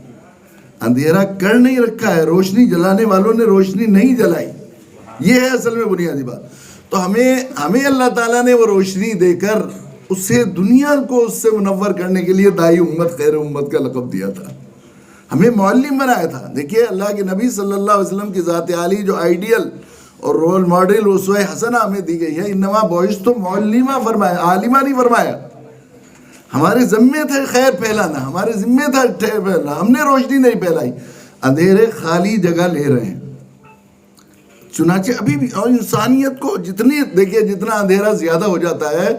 اندھیرا کر نہیں رکھا ہے، روشنی جلانے والوں نے روشنی نہیں جلائی. یہ ہے اصل میں بنیادی بات. تو ہمیں اللہ تعالیٰ نے وہ روشنی دے کر اس سے دنیا کو اس سے منور کرنے کے لیے دائی امت، خیر امت کا لقب دیا تھا. ہمیں معلم بنایا تھا. دیکھیے اللہ کے نبی صلی اللہ علیہ وسلم کی ذات عالی جو آئیڈیل اور رول ماڈل اسوہ حسنہ ہمیں دی گئی ہے. انما بعثت معلما فرمایا، عالمہ نہیں فرمایا. ہمارے ذمے تھے خیر پھیلانا، ہمارے ذمے تھا خیر پھیلانا. ہم نے روشنی نہیں پھیلائی. اندھیرے خالی جگہ لے رہے ہیں. چنانچہ ابھی بھی اور انسانیت کو جتنی دیکھیے جتنا اندھیرا زیادہ ہو جاتا ہے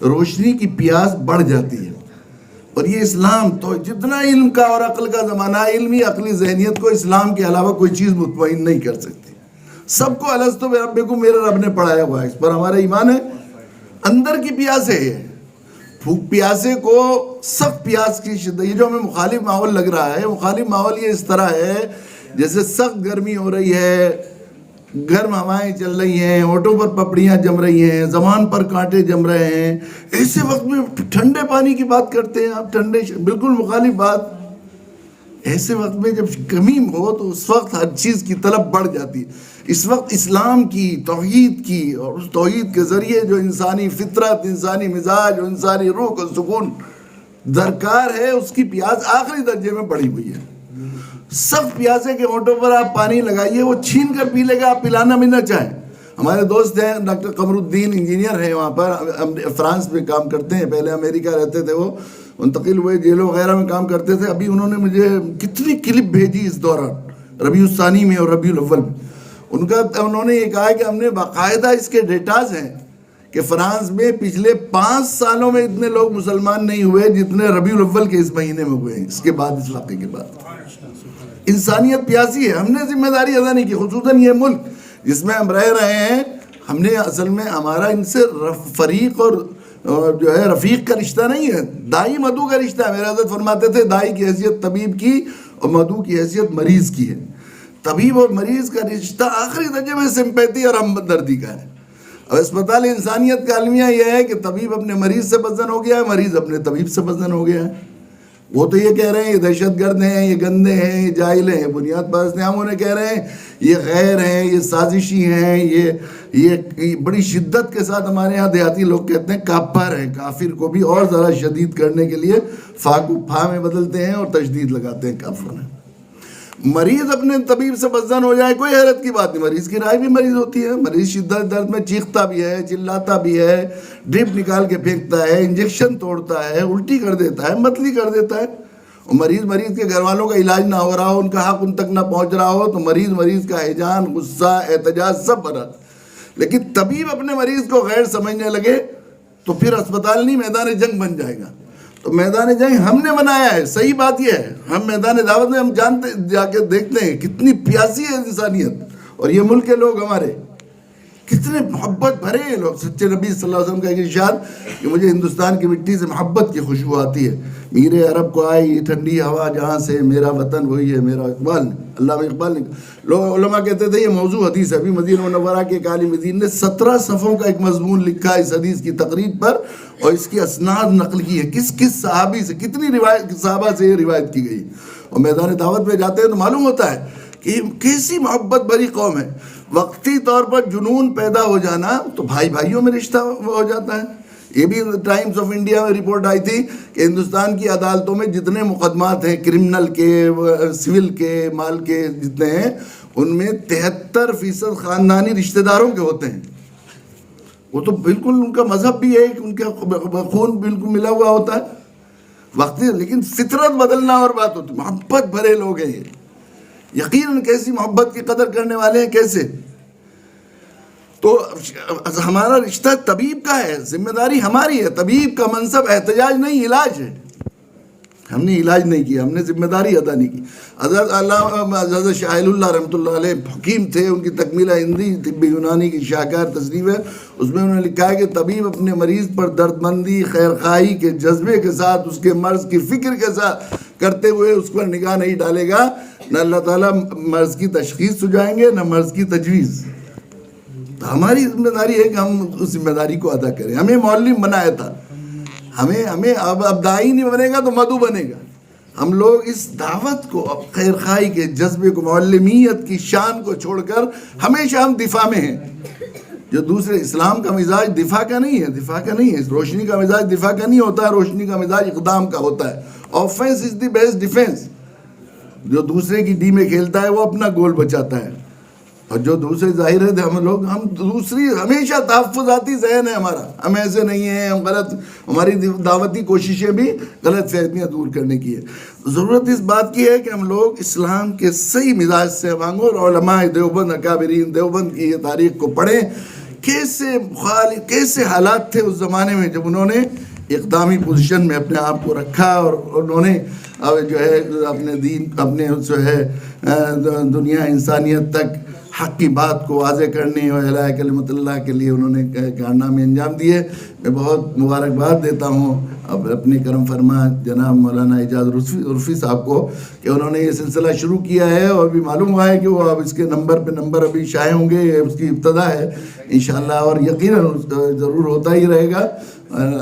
روشنی کی پیاس بڑھ جاتی ہے. اور یہ اسلام تو جتنا علم کا اور عقل کا زمانہ، علمی عقلی ذہنیت کو اسلام کے علاوہ کوئی چیز مطمئن نہیں کر سکتی. سب کو الستو بربکم میرے رب نے پڑھایا ہوا ہے، اس پر ہمارا ایمان ہے. اندر کی پیاس ہے یہ بھوک. پیاسے کو سخت پیاس کی شدت، یہ جو ہمیں مخالف ماحول لگ رہا ہے، مخالف ماحول یہ اس طرح ہے جیسے سخت گرمی ہو رہی ہے، گرم ہوائیں چل رہی ہیں، ہونٹوں پر پپڑیاں جم رہی ہیں، زبان پر کانٹے جم رہے ہیں. ایسے وقت میں ٹھنڈے پانی کی بات کرتے ہیں آپ، ٹھنڈے، بالکل مخالف بات. ایسے وقت میں جب کمی ہو تو اس وقت ہر چیز کی طلب بڑھ جاتی ہے. اس وقت اسلام کی، توحید کی، اور اس توحید کے ذریعے جو انسانی فطرت، انسانی مزاج اور انسانی روح کو سکون درکار ہے، اس کی پیاس آخری درجے میں بڑھی ہوئی ہے. سخت پیاسے کے ہونٹوں پر آپ پانی لگائیے، وہ چھین کر پی لے گا، آپ پلانا بھی نہ چاہیں. ہمارے دوست ہیں ڈاکٹر قمر الدین، انجینئر ہیں، وہاں پر فرانس میں کام کرتے ہیں. پہلے امریکہ رہتے تھے، وہ منتقل ہوئے، جیلوں وغیرہ میں کام کرتے تھے. ابھی انہوں نے مجھے کتنی کلپ بھیجی اس دوران، ربیع الثانی میں اور ربیع الاول میں. انہوں نے یہ کہا کہ ہم نے باقاعدہ اس کے ڈیٹاز ہیں کہ فرانس میں پچھلے 5 سالوں میں اتنے لوگ مسلمان نہیں ہوئے جتنے ربیع الاول کے اس مہینے میں ہوئے ہیں، اس کے بعد، اس واقعے کے بعد. انسانیت پیاسی ہے. ہم نے ذمہ داری ادا نہیں کی، خصوصاً یہ ملک جس میں ہم رہ رہے ہیں. ہم نے اصل میں ہمارا ان سے فریق اور جو ہے رفیق کا رشتہ نہیں ہے، دائی مدعو کا رشتہ ہے. میرے حضرت فرماتے تھے دائی کی حیثیت طبیب کی اور مدعو کی حیثیت مریض کی ہے. طبیب اور مریض کا رشتہ آخری درجے میں سمپیتی اور ہمدردی کا ہے. اور اسپتال انسانیت کا المیہ یہ ہے کہ طبیب اپنے مریض سے بدزن ہو گیا ہے، مریض اپنے طبیب سے بدزن ہو گیا ہے. وہ تو یہ کہہ رہے ہیں یہ دہشت گرد ہیں، یہ گندے ہیں، یہ جاہل ہیں، بنیاد پرست ہیں. ہم انہیں کہہ رہے ہیں یہ غیر ہیں، یہ سازشی ہیں. یہ بڑی شدت کے ساتھ ہمارے ہاں دیہاتی لوگ کہتے ہیں کافر ہیں. کافر کو بھی اور ذرا شدید کرنے کے لیے فا کو پھا میں بدلتے ہیں اور تشدید لگاتے ہیں کافر ہیں. مریض اپنے طبیب سے بدظن ہو جائے کوئی حیرت کی بات نہیں. مریض کی رائے بھی مریض ہوتی ہے. مریض شدت درد میں چیختا بھی ہے، چلاتا بھی ہے، ڈرپ نکال کے پھینکتا ہے، انجیکشن توڑتا ہے، الٹی کر دیتا ہے، متلی کر دیتا ہے. اور مریض کے گھر والوں کا علاج نہ ہو رہا ہو، ان کا حق ان تک نہ پہنچ رہا ہو تو مریض کا ہیجان، غصہ، احتجاج سب بھرا. لیکن طبیب اپنے مریض کو غیر سمجھنے لگے تو پھر اسپتال نہیں میدان جنگ بن جائے گا. تو میدان جنگ ہم نے بنایا ہے. صحیح بات یہ ہے ہم میدان دعوت میں ہم جانتے جا کے دیکھتے ہیں کتنی پیاسی ہے انسانیت. اور یہ ملک کے لوگ ہمارے کتنے محبت بھرے ہیں لوگ. سچے نبی صلی اللہ علیہ وسلم کا ایک ارشاد کہ مجھے ہندوستان کی مٹی سے محبت کی خوشبو آتی ہے. میرے عرب کو آئی ٹھنڈی ہوا جہاں سے، میرا وطن وہی ہے میرا اقبال نے. علامہ اقبال نے لوگ علماء کہتے تھے یہ موضوع حدیث ہے. ابھی مدینہ منورہ کے ایک عالم دین نے 17 صفحوں کا ایک مضمون لکھا اس حدیث کی تقریر پر اور اس کی اسناد نقل کی ہے. کس صحابی سے، کتنی صحابہ سے یہ روایت کی گئی. اور میدان دعوت میں جاتے ہیں تو معلوم ہوتا ہے کہ کیسی محبت بھری قوم ہے. وقتی طور پر جنون پیدا ہو جانا تو بھائی بھائیوں میں رشتہ ہو جاتا ہے. یہ بھی ٹائمز آف انڈیا میں رپورٹ آئی تھی کہ ہندوستان کی عدالتوں میں جتنے مقدمات ہیں کرمنل کے، سول کے، مال کے جتنے ہیں ان میں 73% خاندانی رشتہ داروں کے ہوتے ہیں. وہ تو بالکل ان کا مذہب بھی ہے کہ ان کا خون بالکل ملا ہوا ہوتا ہے وقتی. لیکن فطرت بدلنا اور بات ہوتی. محبت بھرے لوگ ہیں یہ. یقیناً کیسی محبت کی قدر کرنے والے ہیں کیسے. تو ہمارا رشتہ طبیب کا ہے، ذمہ داری ہماری ہے. طبیب کا منصب احتجاج نہیں علاج ہے. ہم نے علاج نہیں کیا، ہم نے ذمہ داری ادا نہیں کی. حضرت شاہل اللہ رحمۃ اللہ علیہ حکیم تھے. ان کی تکمیلہ ہندی طب یونانی کی شاہکار تصنیف ہے. اس میں انہوں نے لکھا ہے کہ طبیب اپنے مریض پر درد مندی، خیر خواہی کے جذبے کے ساتھ، اس کے مرض کی فکر کے ساتھ کرتے ہوئے اس پر نگاہ نہیں ڈالے گا نہ اللہ تعالیٰ مرض کی تشخیص سجائیں گے نہ مرض کی تجویز. تو ہماری ذمہ داری ہے کہ ہم اس ذمہ داری کو ادا کریں. ہمیں معلم بنایا تھا. ہمیں اب داعی نہیں بنے گا تو مدعو بنے گا. ہم لوگ اس دعوت کو، اب خیر خواہی کے جذبے کو، معلمیت کی شان کو چھوڑ کر ہمیشہ ہم دفاع میں ہیں. جو دوسرے اسلام کا مزاج دفاع کا نہیں ہے. روشنی کا مزاج دفاع کا نہیں ہوتا ہے. روشنی کا مزاج اقدام کا ہوتا ہے. Offence is the best defence. جو دوسرے کی ڈی میں کھیلتا ہے وہ اپنا گول بچاتا ہے. اور جو دوسرے ظاہر ہے ہم دوسری ہمیشہ تحفظاتی ذہن ہے ہمارا. ہم ایسے نہیں ہیں، ہم غلط. ہماری دعوتی کوششیں بھی غلط فہمیاں دور کرنے کی ہے. ضرورت اس بات کی ہے کہ ہم لوگ اسلام کے صحیح مزاج سے مانگو. اور علماء دیوبند، اکابرین دیوبند کی یہ تاریخ کو پڑھیں. کیسے حالات تھے اس زمانے میں جب انہوں نے اقدامی پوزیشن میں اپنے آپ کو رکھا اور انہوں نے جو ہے اپنے دین، اپنے جو ہے دنیا انسانیت تک حق کی بات کو واضح کرنے اور اعلاء کلمت اللہ کے لیے انہوں نے کارنامے انجام دیے. میں بہت مبارکباد دیتا ہوں اب اپنے کرم فرما جناب مولانا اعجاز عرفی صاحب کو کہ انہوں نے یہ سلسلہ شروع کیا ہے. اور بھی معلوم ہوا ہے کہ وہ اب اس کے نمبر ابھی شائع ہوں گے. یہ اس کی ابتدا ہے انشاءاللہ اور یقیناً ضرور ہوتا ہی رہے گا.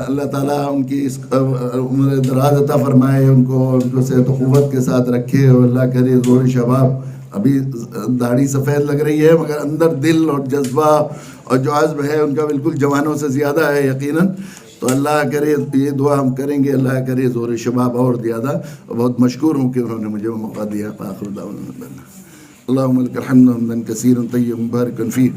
اللہ تعالیٰ ان کی اس عمر دراز عطا فرمائے، ان کو صحت و قوت کے ساتھ رکھے. اور اللہ کرے زور شباب. ابھی داڑھی سفید لگ رہی ہے مگر اندر دل اور جذبہ اور جو عزم ہے ان کا بالکل جوانوں سے زیادہ ہے یقیناً. تو اللہ کرے یہ دعا ہم کریں گے، اللہ کرے زور شباب اور زیادہ. بہت مشکور ہوں کہ انہوں نے مجھے وہ موقع دیا. آخر دعوانا اللهم لك الحمد حمدا كثيرا طيبا مباركا فيه.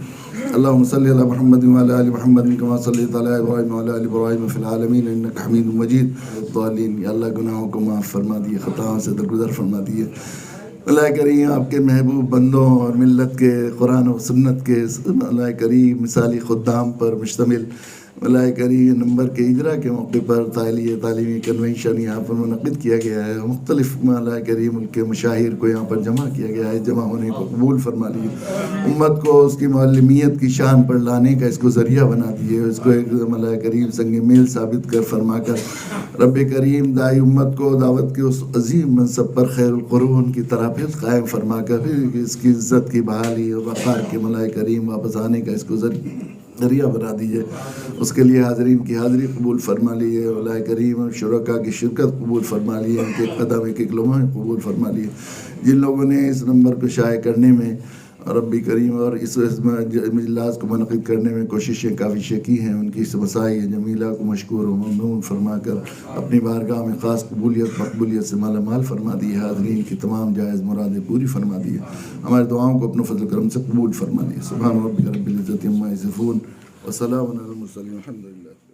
اللهم صل على محمد وعلى ال محمد كما صليت على ابراهيم وعلى ال ابراهيم في العالمين انك حميد مجيد. الضالين یا اللہ گناہوں کو معاف فرما دیے، خطاؤں سے درگزر فرما دیے. اللہ کریم آپ کے محبوب بندوں اور ملت کے قرآن و سنت کے اللہ کریم مثالی خدام پر مشتمل اللہ کریم نمبر کے اجرا کے موقع پر تعلیمی کنونشن یہاں پر منعقد کیا گیا ہے. مختلف اللہ کریم ملک کے مشاہیر کو یہاں پر جمع کیا گیا ہے. جمع ہونے کو قبول فرما لیے. امت کو اس کی معلمیت کی شان پر لانے کا اس کو ذریعہ بنا دیے. اس کو ایک اللہ کریم سنگ میل ثابت کر فرما کر رب کریم دائی امت کو دعوت کے اس عظیم منصب پر خیر القرون کی طرح پھر قائم فرما کر پھر اس کی عزت کی بحالی اور وقار کے ملائے کریم واپس آنے کا اس کو ذریعہ ذریعہ بنا دیجیے. اس کے لیے حاضرین کی حاضری قبول فرما لیے, علماء کریم اور شرکاء کی شرکت قبول فرما لیے, ان کے قدم ایک ایک لمحہ قبول فرما لیے. جن لوگوں نے اس نمبر کو شائع کرنے میں ربی کریم اور اس اجلاس کو منعقد کرنے میں کوششیں کافی کی ہیں, ان کی اس مسائی جمیلہ کو مشکور و ممنون فرما کر اپنی بارگاہ میں خاص قبولیت مقبولیت سے مالا مال فرما دی. حاضرین کی تمام جائز مرادیں پوری فرما دی. ہمارے دعاؤں کو اپنے فضل کرم سے قبول فرما دی. سبحان ربک رب العزت عما یصفون وسلام علی المرسلین والحمد للہ.